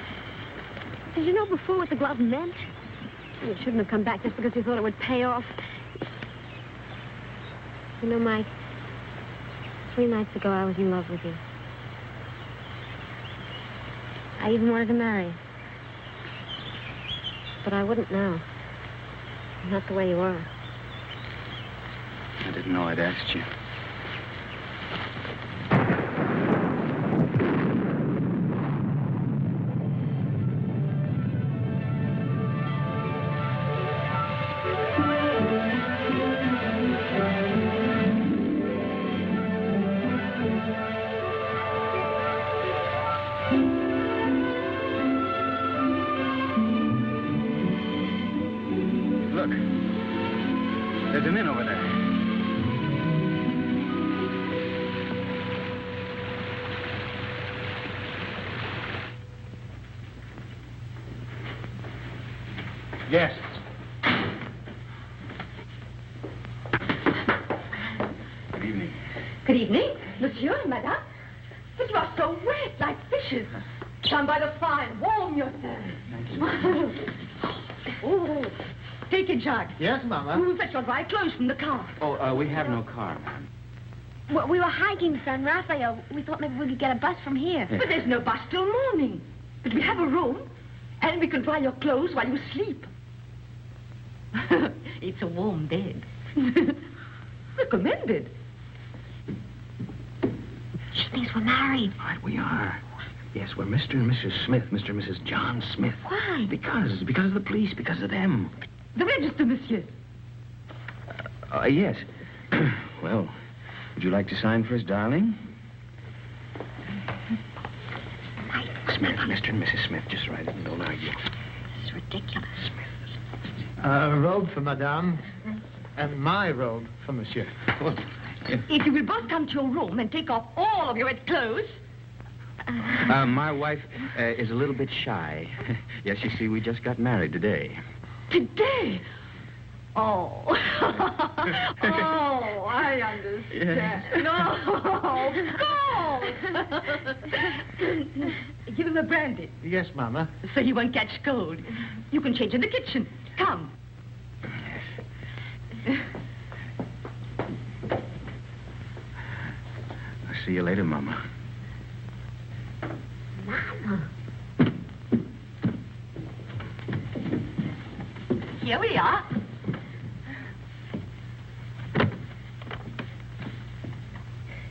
Did you know before what the glove meant? You shouldn't have come back just because you thought it would pay off. You know, Mike, 3 nights ago I was in love with you. I even wanted to marry you. But I wouldn't now. Not the way you are. I didn't know I'd asked you. Look, there's an inn over there. Yes. Good evening. Good evening, monsieur and madame. But you are so wet, like fishes. Stand by the fire and warm yourself. Thank you. Oh, take a jug. Yes, Mama. We'll fetch your dry clothes from the car. Oh, we have no car, ma'am. Well, we were hiking San Rafael. We thought maybe we could get a bus from here. But there's no bus till morning. But we have a room, and we can dry your clothes while you sleep. It's a warm bed. Recommended. She thinks we're married. Right, we are. Yes, we're Mr. and Mrs. Smith, Mr. and Mrs. John Smith. Why? Because of the police, because of them. The register, monsieur. Yes. Well, would you like to sign for us, darling? Smith, Mr. and Mrs. Smith, just write it and don't argue. This is ridiculous. Smith. A robe for madame, and my robe for monsieur. If you will both come to your room and take off all of your wet clothes. My wife is a little bit shy. Yes, you see, we just got married today. Today? Oh. Oh, I understand. Yes. No, go! Give him a brandy. Yes, Mama. So he won't catch cold. You can change in the kitchen. Come. I'll see you later, Mama. madame. Here we are.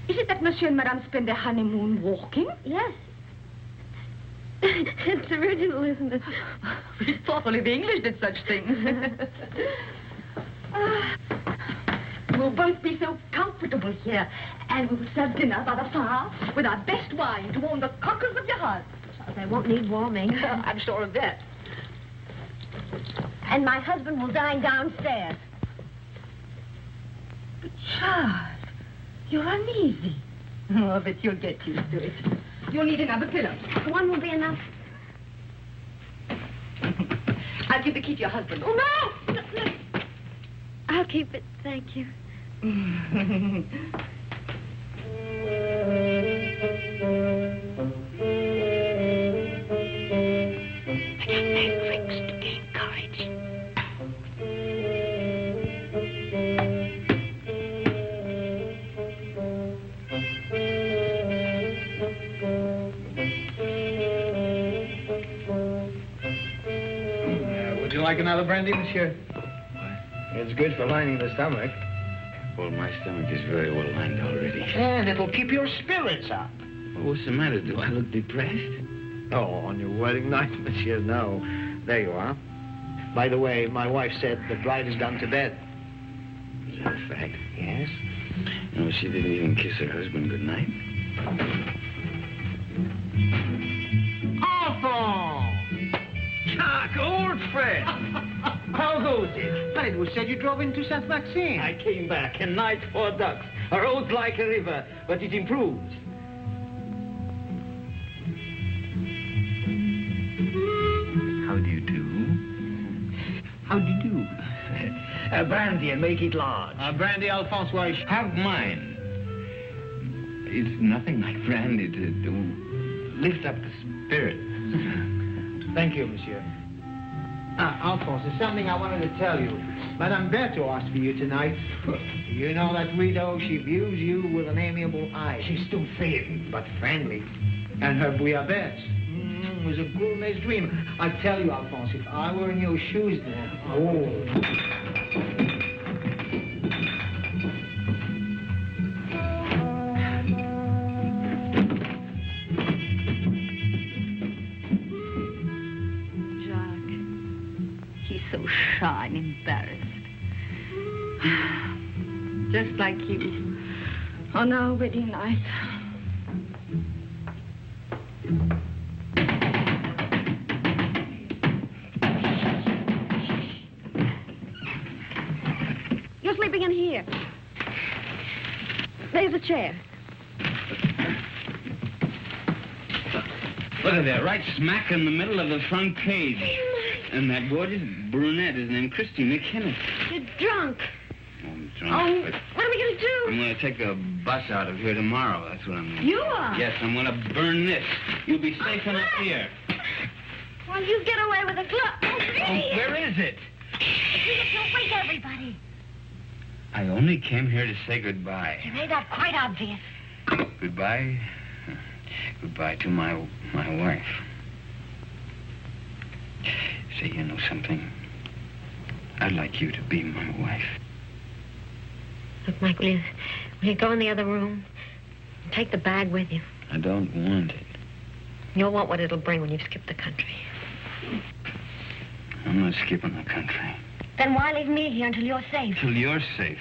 Is it that Monsieur and Madame spend their honeymoon walking? Yes. It's original, isn't it? We thought only the English did such things. We'll both be so comfortable here, and we'll serve dinner by the fire with our best wine to warm the cockles of your heart. They won't need warming. I'm sure of that. And my husband will dine downstairs. But Charles, you're uneasy. Oh, but you'll get used to it. You'll need another pillow. One will be enough. I'll give the key to your husband. Oh, no! No. I'll keep it, thank you. Would you like another brandy, monsieur? It's good for lining the stomach. Well, my stomach is very well lined already. And it'll keep your spirits up. Well, what's the matter? Do I look depressed? Oh, on your wedding night, monsieur, no. There you are. By the way, my wife said the bride has gone to bed. Is that a fact? Yes. No, she didn't even kiss her husband goodnight. Enfant! Chuck, old friend! How goes it? But it was said you drove into Saint Maxime. I came back, a night for ducks. A road like a river, but it improves. How do you do? How do you do? Brandy and make it large. Brandy, Alphonse, why? Have mine. It's nothing like brandy to lift up the spirit. Thank you, monsieur. Alphonse, there's something I wanted to tell you. Madame Berthaud asked for you tonight. You know that widow, she views you with an amiable eye. She's too thin, but friendly. And her bouillabaisse was a gourmet's dream. I tell you, Alphonse, if I were in your shoes then... Oh... Shy and embarrassed. Just like you on our wedding night. You're sleeping in here. There's a chair. Look at that, right smack in the middle of the front page. And that gorgeous brunette is named Christine McKinnon. You're drunk. I'm drunk. Oh, but what are we going to do? I'm going to take a bus out of here tomorrow. That's what I'm going to do. You are? Yes, I'm going to burn this. You'll be safe enough here. Well, you get away with a glove. Oh, where is it? Don't wake everybody. I only came here to say goodbye. You made that quite obvious. Goodbye? Goodbye to my wife. Say, you know something? I'd like you to be my wife. Look, Mike, will you go in the other room? Take the bag with you. I don't want it. You'll want what it'll bring when you've skipped the country. I'm not skipping the country. Then why leave me here until you're safe? Till you're safe.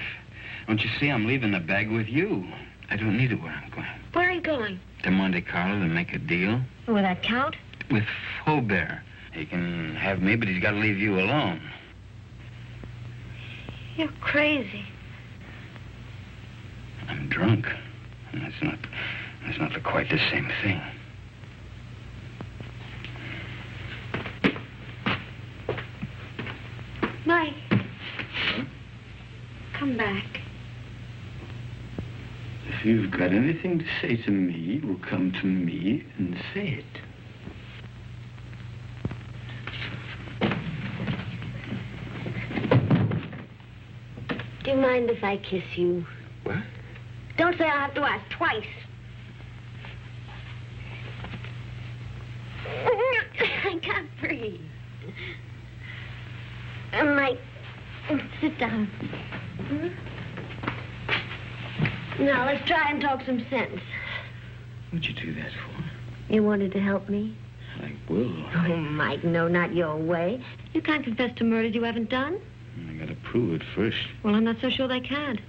Don't you see I'm leaving the bag with you? I don't need it where I'm going. Where are you going? To Monte Carlo to make a deal. Will that count? With Faubert. He can have me, but he's got to leave you alone. You're crazy. I'm drunk. And that's not quite the same thing. Mike. Come back. If you've got anything to say to me, well, come to me and say it. Do you mind if I kiss you? What? Don't say I have to ask twice. Please. Mike, sit down. Now, let's try and talk some sense. What'd you do that for? You wanted to help me? I will. Oh, Mike, no, not your way. You can't confess to murders you haven't done. I gotta prove it first. Well, I'm not so sure they can't.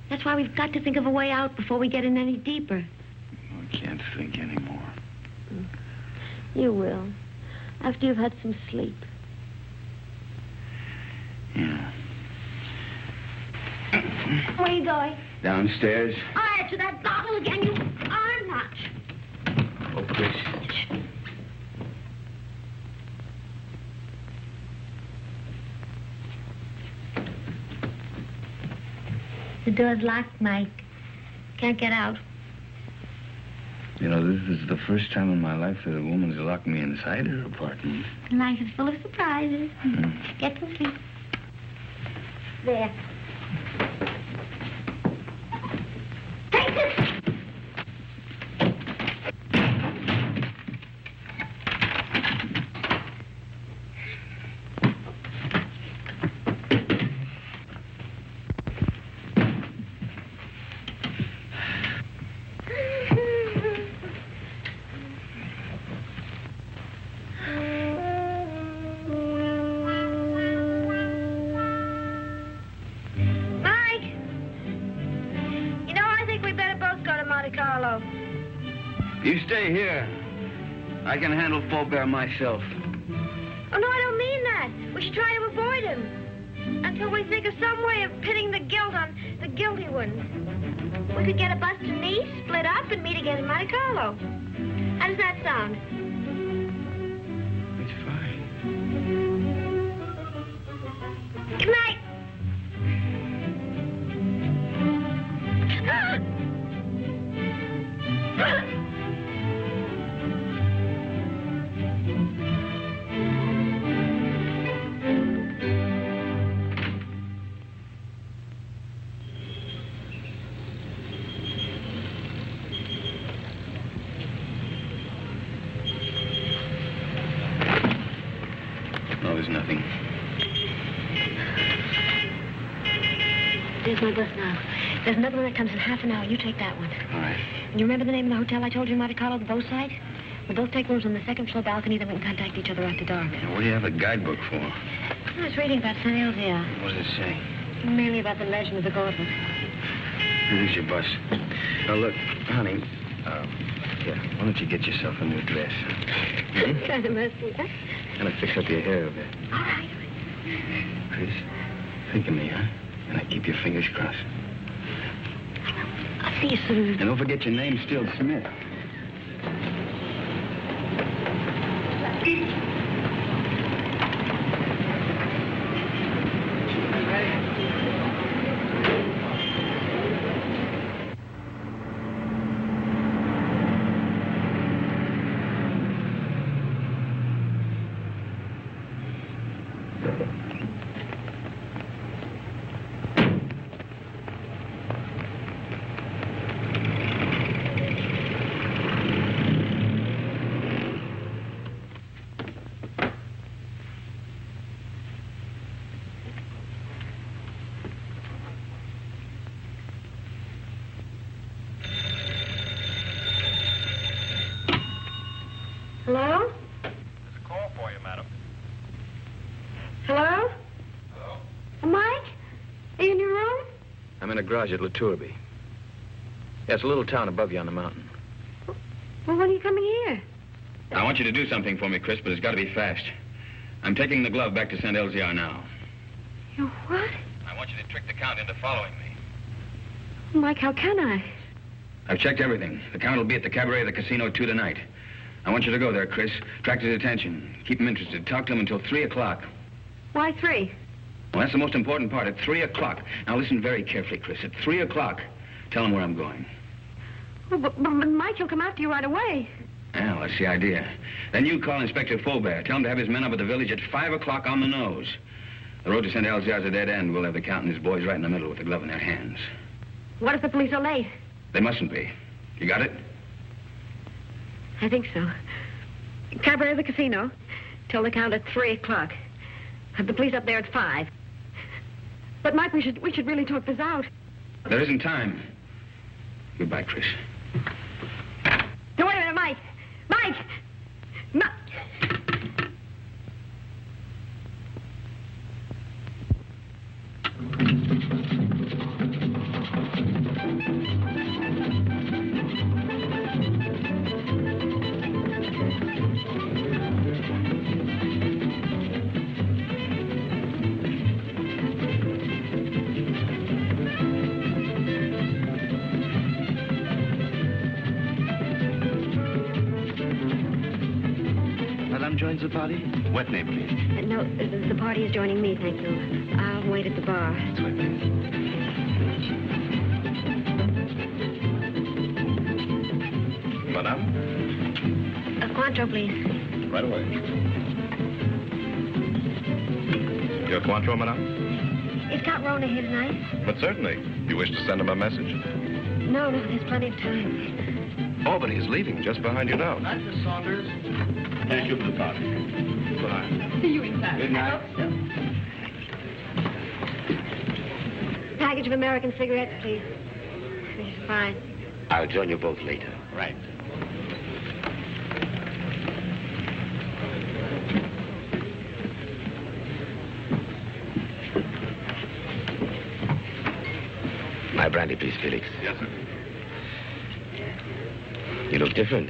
That's why we've got to think of a way out before we get in any deeper. I can't think anymore. You will. After you've had some sleep. Yeah. Where are you going? Downstairs. All right, to that bottle again, you are not. Oh, Chris. The door's locked, Mike. Can't get out. You know, this is the first time in my life that a woman's locked me inside her apartment. Life is full of surprises. Get some sleep. There. Take this! Carlo. You stay here. I can handle Faubert myself. Oh, no, I don't mean that. We should try to avoid him. Until we think of some way of pitting the guilt on the guilty ones. We could get a bus to Nice, split up, and meet again in Monte Carlo. How does that sound? It's fine. Good night. No, there's nothing. There's my bus now. There's another one that comes in half an hour. You take that one. All right. You remember the name of the hotel I told you in Monte Carlo, the boat side? We'll both take rooms on the second floor balcony, then we can contact each other after dark. Now, what do you have a guidebook for? I was reading about St. Elizar. What does it say? Mainly about the legend of the Gauntlet. Here's your bus. Now, look, honey, here, why don't you get yourself a new dress? Kind of messy, huh? Kind of fix up your hair a bit. All right. Chris, think of me, huh? And I keep your fingers crossed. I'll see you soon. And don't forget your name's still Smith. Hello? There's a call for you, madam. Hello? Hello? Mike? Are you in your room? I'm in a garage at Laturby. Yeah, it's a little town above you on the mountain. Well, when are you coming here? I want you to do something for me, Chris, but it's got to be fast. I'm taking the glove back to St. Elizar now. You what? I want you to trick the Count into following me. Mike, how can I? I've checked everything. The Count will be at the cabaret of the casino 2 tonight. I want you to go there, Chris. Attract his attention. Keep him interested. Talk to him until 3 o'clock. Why 3? Well, that's the most important part. At 3 o'clock. Now, listen very carefully, Chris. At 3 o'clock, tell him where I'm going. Well, but Mike, he'll come after you right away. Well, that's the idea. Then you call Inspector Faubert. Tell him to have his men up at the village at 5 o'clock on the nose. The road to St. Elizar's a dead end. We'll have the Count and his boys right in the middle with the glove in their hands. What if the police are late? They mustn't be. You got it? I think so. Cabaret of the casino. Till the count at 3 o'clock. Have the police up there at 5. But, Mike, we should really talk this out. There isn't time. Goodbye, Trish. No, wait a minute, Mike. Mike! Joins the party? What name, please? No, the party is joining me, thank you. I'll wait at the bar. That's right, please. Madame? A Cointreau, please. Right away. Your Cointreau, madame? Is Count Rona here tonight? But certainly. You wish to send him a message? No, there's plenty of time. Oh, but he's leaving just behind you now. Mr. Saunders. Thank you for the party. Goodbye. See you inside. Good night. I hope so. Package of American cigarettes, please. This is fine. I'll join you both later. Right. My brandy, please, Felix. Yes, sir. You look different.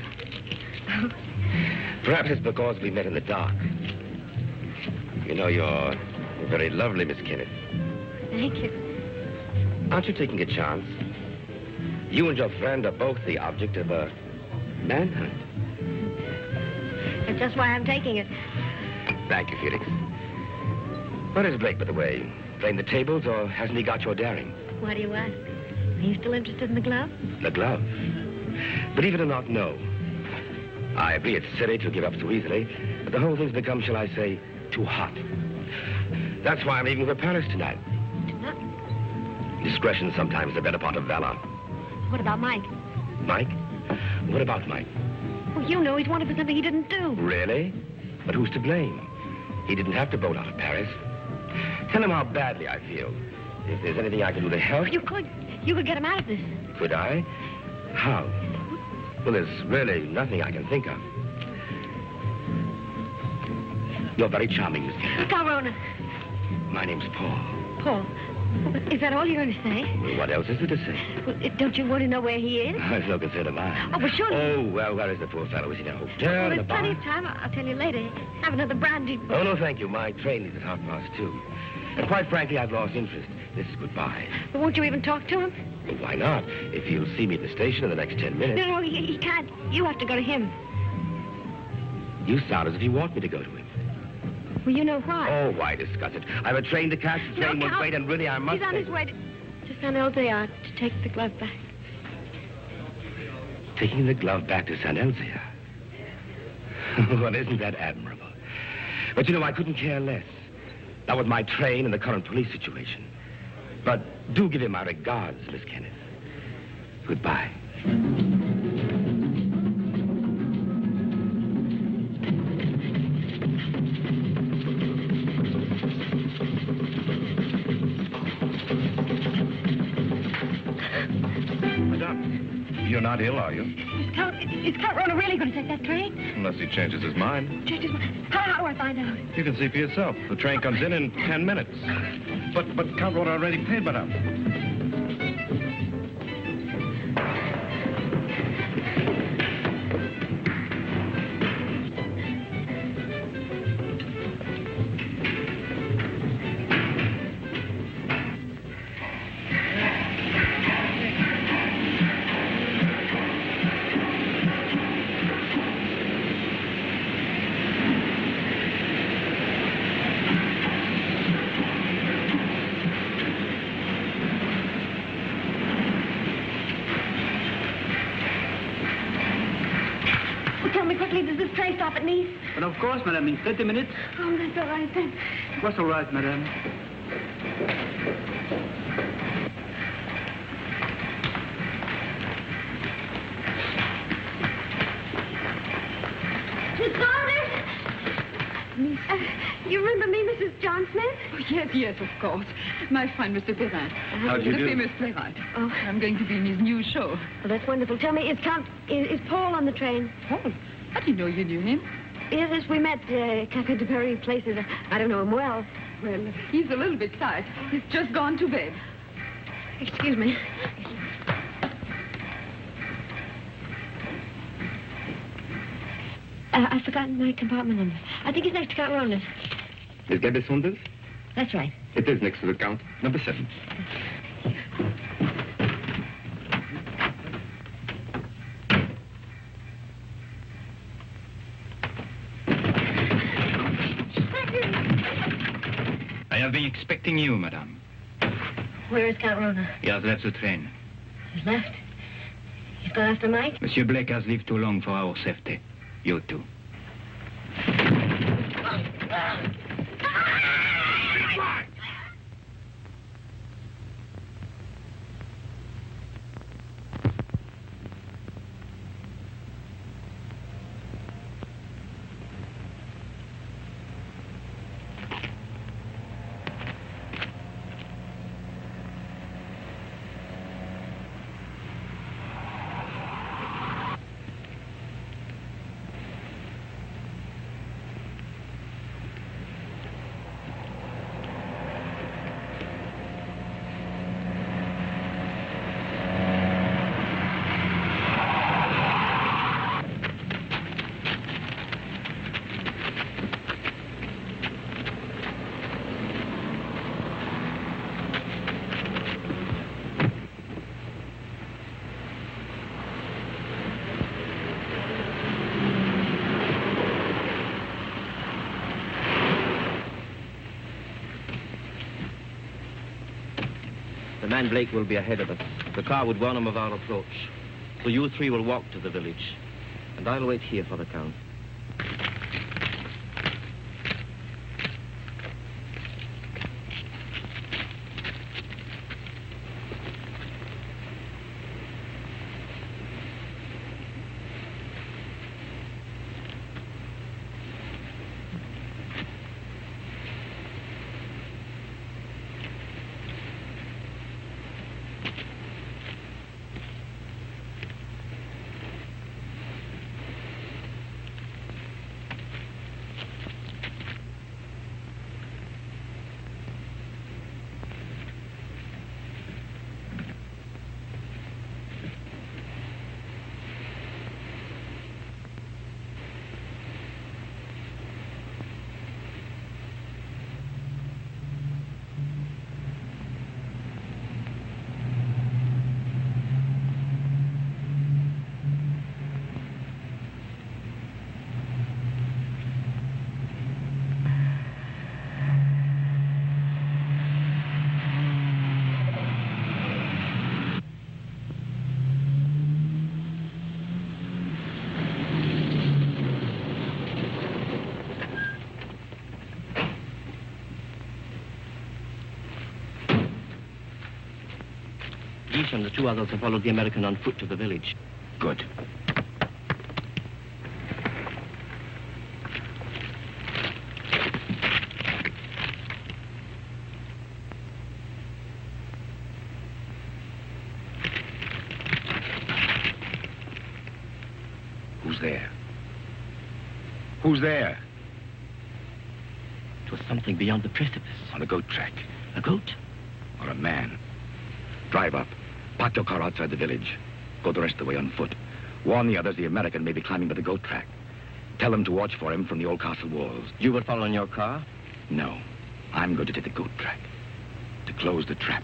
Perhaps it's because we met in the dark. You know, you're very lovely, Miss Kenneth. Thank you. Aren't you taking a chance? You and your friend are both the object of a manhunt. That's just why I'm taking it. Thank you, Felix. What is Blake, by the way? Playing the tables, or hasn't he got your daring? Why do you ask? Are you still interested in the glove? The glove? Believe it or not, no. I agree it's silly to give up so easily, but the whole thing's become, shall I say, too hot. That's why I'm leaving for Paris tonight. Tonight? Discretion sometimes the better part of valor. What about Mike? Mike? What about Mike? Well, you know he's wanted for something he didn't do. Really? But who's to blame? He didn't have to bolt out of Paris. Tell him how badly I feel. If there's anything I can do to help... You could get him out of this. Could I? How? Well, there's really nothing I can think of. You're very charming, Miss Kennedy. Corona. My name's Paul. Paul. Is that all you're going to say? Well, what else is there to say? Well, don't you want to know where he is? It's no concern of mine. Oh, but surely... Oh, well, where is the poor fellow? Is he in a hotel, Well, in a there's bar? plenty of time. I'll tell you later. Have another brandy. Oh, no, thank you. My train leaves at 2:30. And quite frankly, I've lost interest. This is goodbye. But won't you even talk to him? Well, why not? If he'll see me at the station in the next 10 minutes. No, he can't. You have to go to him. You sound as if you want me to go to him. Well, you know why. Oh, why discuss it? I have a train to catch. The train won't wait, and really, I must... He's on his way to San Elzar to take the glove back. Taking the glove back to San Elzar? Well, isn't that admirable? But, you know, I couldn't care less. Not with my train and the current police situation. But do give him my regards, Miss Kenneth. Goodbye. You're not ill, are you? Is Count Rona really going to take that train? Unless he changes his mind. Changes my... How do I find out? You can see for yourself. The train comes in 10 minutes. But Count Rona already paid, madame. Stop at Nice? But of course, madame, in 30 minutes. Oh, that's all right then. What's all right, madame? Miss Saunders? You remember me, Mrs. John Smith? Oh, yes, of course. My friend, Mr. Perrin. How do you do? The famous playwright. Oh. I'm going to be in his new show. Well, that's wonderful. Tell me, is Paul on the train? Paul? How do you know you knew him? Yes, we met Café de Paris places. I don't know him well. Well, he's a little bit tired. He's just gone to bed. Excuse me. I've forgotten my compartment number. I think it's next to Count Ronan. Is Gabby Saunders? That's right. It is next to the Count. Number 7. I have been expecting you, madame. Where is Count Ronan? He has left the train. He's left. He's gone after Mike? Monsieur Blake has lived too long for our safety. You too. The man Blake will be ahead of us. The car would warn him of our approach. So you three will walk to the village. And I'll wait here for the Count. And the 2 others have followed the American on foot to the village. Good. Who's there? Who's there? It was something beyond the precipice. On a goat track. A goat? Or a man. Drive up. Park your car outside the village. Go the rest of the way on foot. Warn the others the American may be climbing by the goat track. Tell them to watch for him from the old castle walls. You will follow in your car? No. I'm going to take the goat track. To close the trap.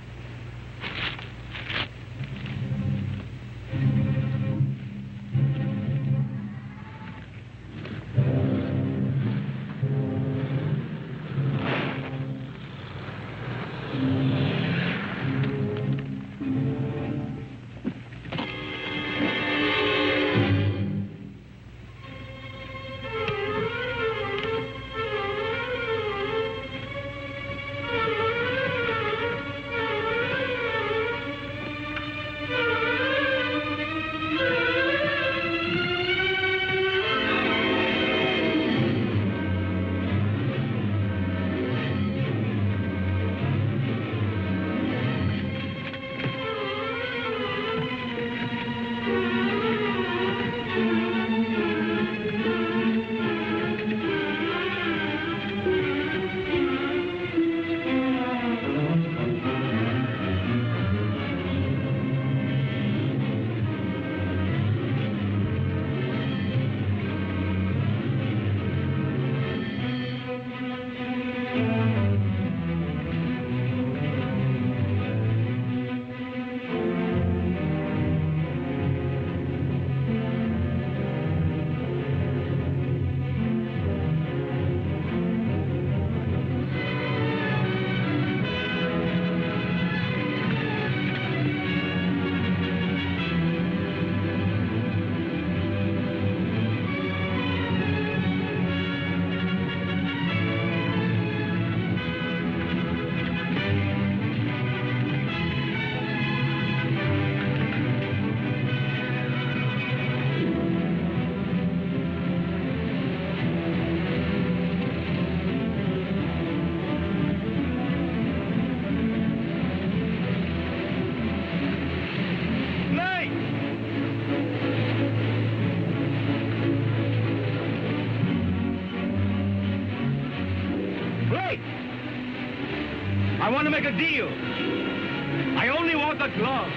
Wait! I want to make a deal. I only want the glove.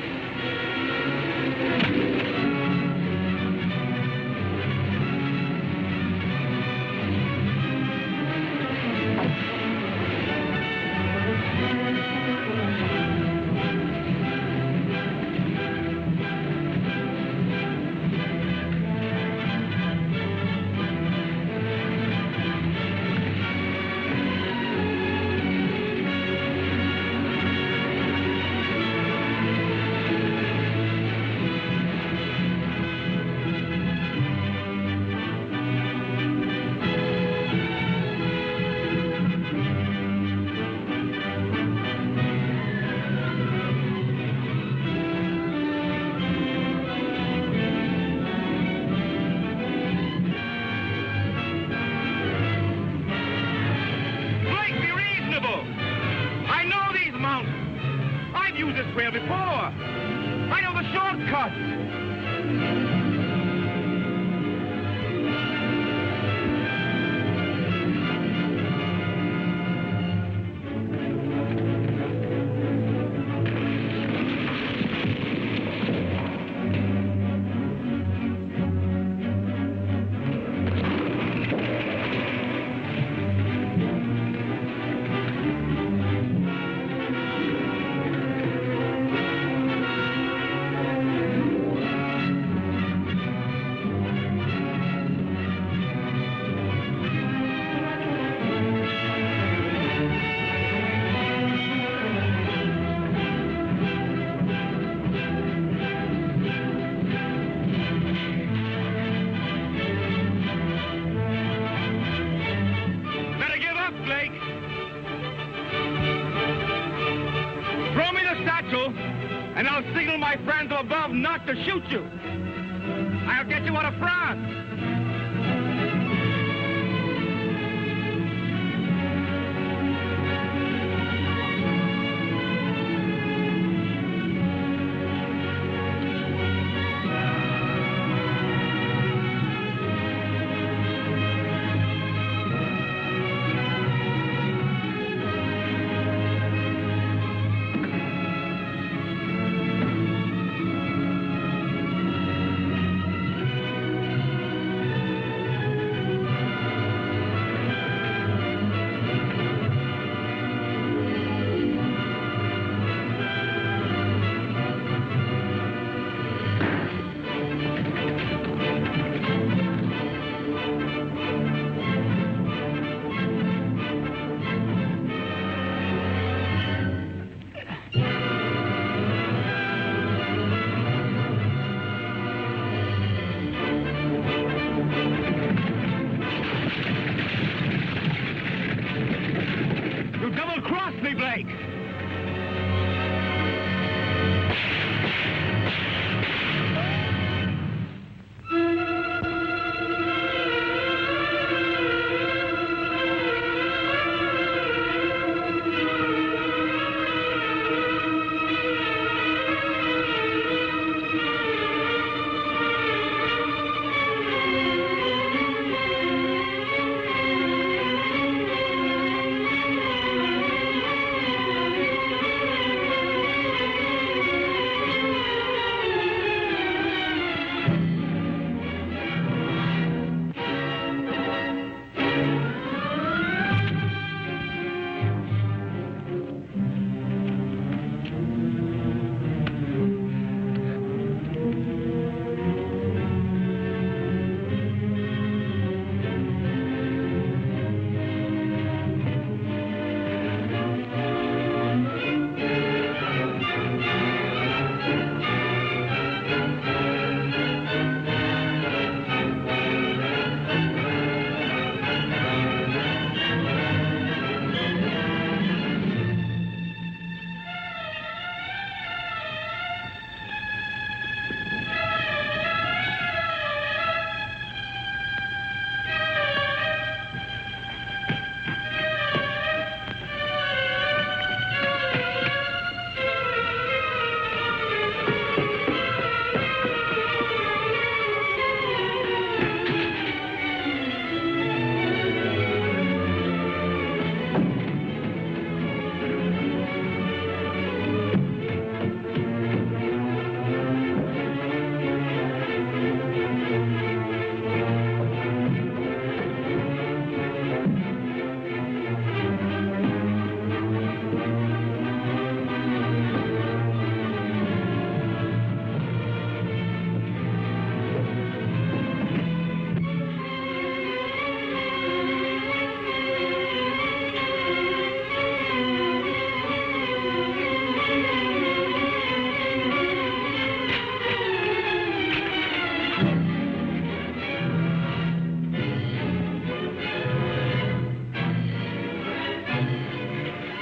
And I'll signal my friends above not to shoot you. I'll get you out of France.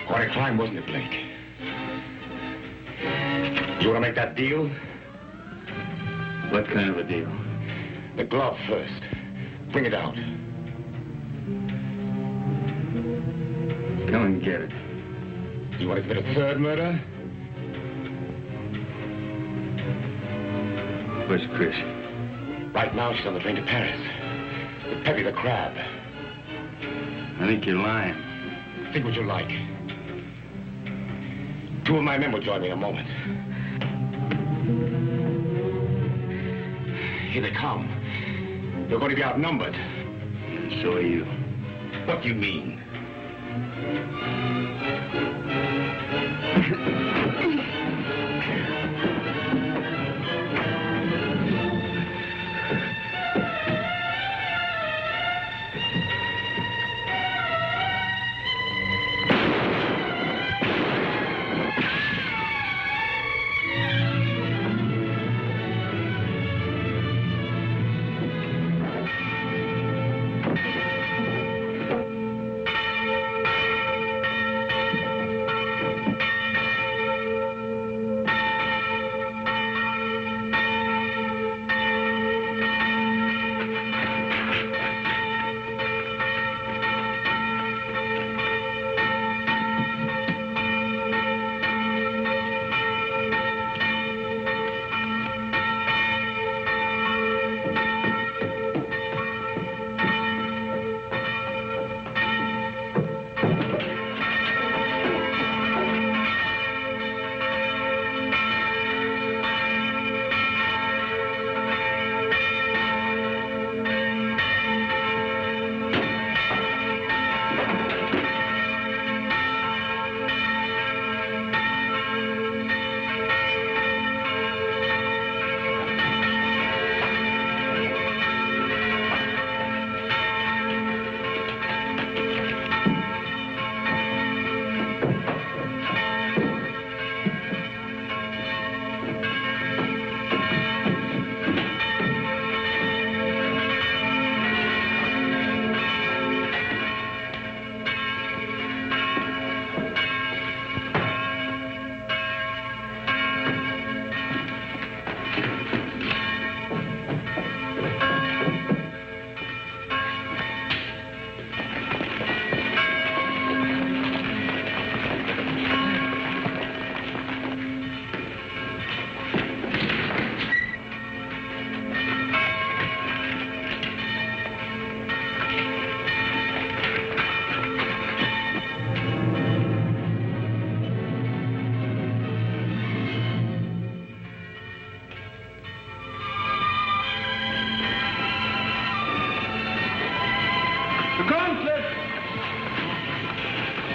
Quite a climb, wasn't it, Blake? You want to make that deal? What kind of a deal? The glove first. Bring it out. Come and get it. You want to commit a third murder? Where's Chris? Right now, she's on the train to Paris. With Peppy the Crab. I think you're lying. Think what you like. Two of my men will join me in a moment. Here they come. You're going to be outnumbered. And so are you. What do you mean?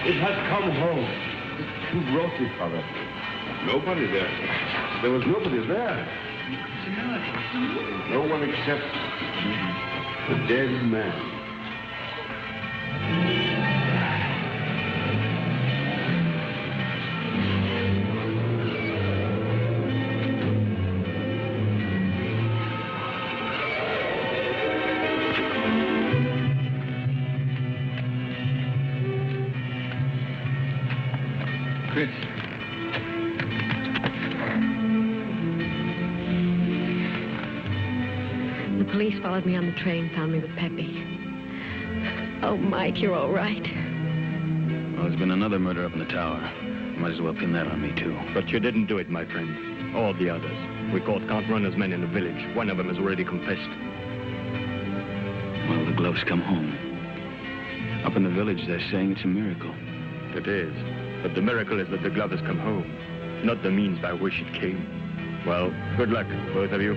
It has come home. Who brought it, Father? Nobody there. There was nobody there. No one except the dead man. Chris. The police followed me on the train, found me with Peppy. Oh, Mike, you're all right. Well, there's been another murder up in the tower. Might as well pin that on me, too. But you didn't do it, my friend. Or the others. We caught Count Runner's men in the village. One of them has already confessed. Well, the gloves come home. Up in the village, they're saying it's a miracle. It is. But the miracle is that the glove has come home, not the means by which it came. Well, good luck, both of you.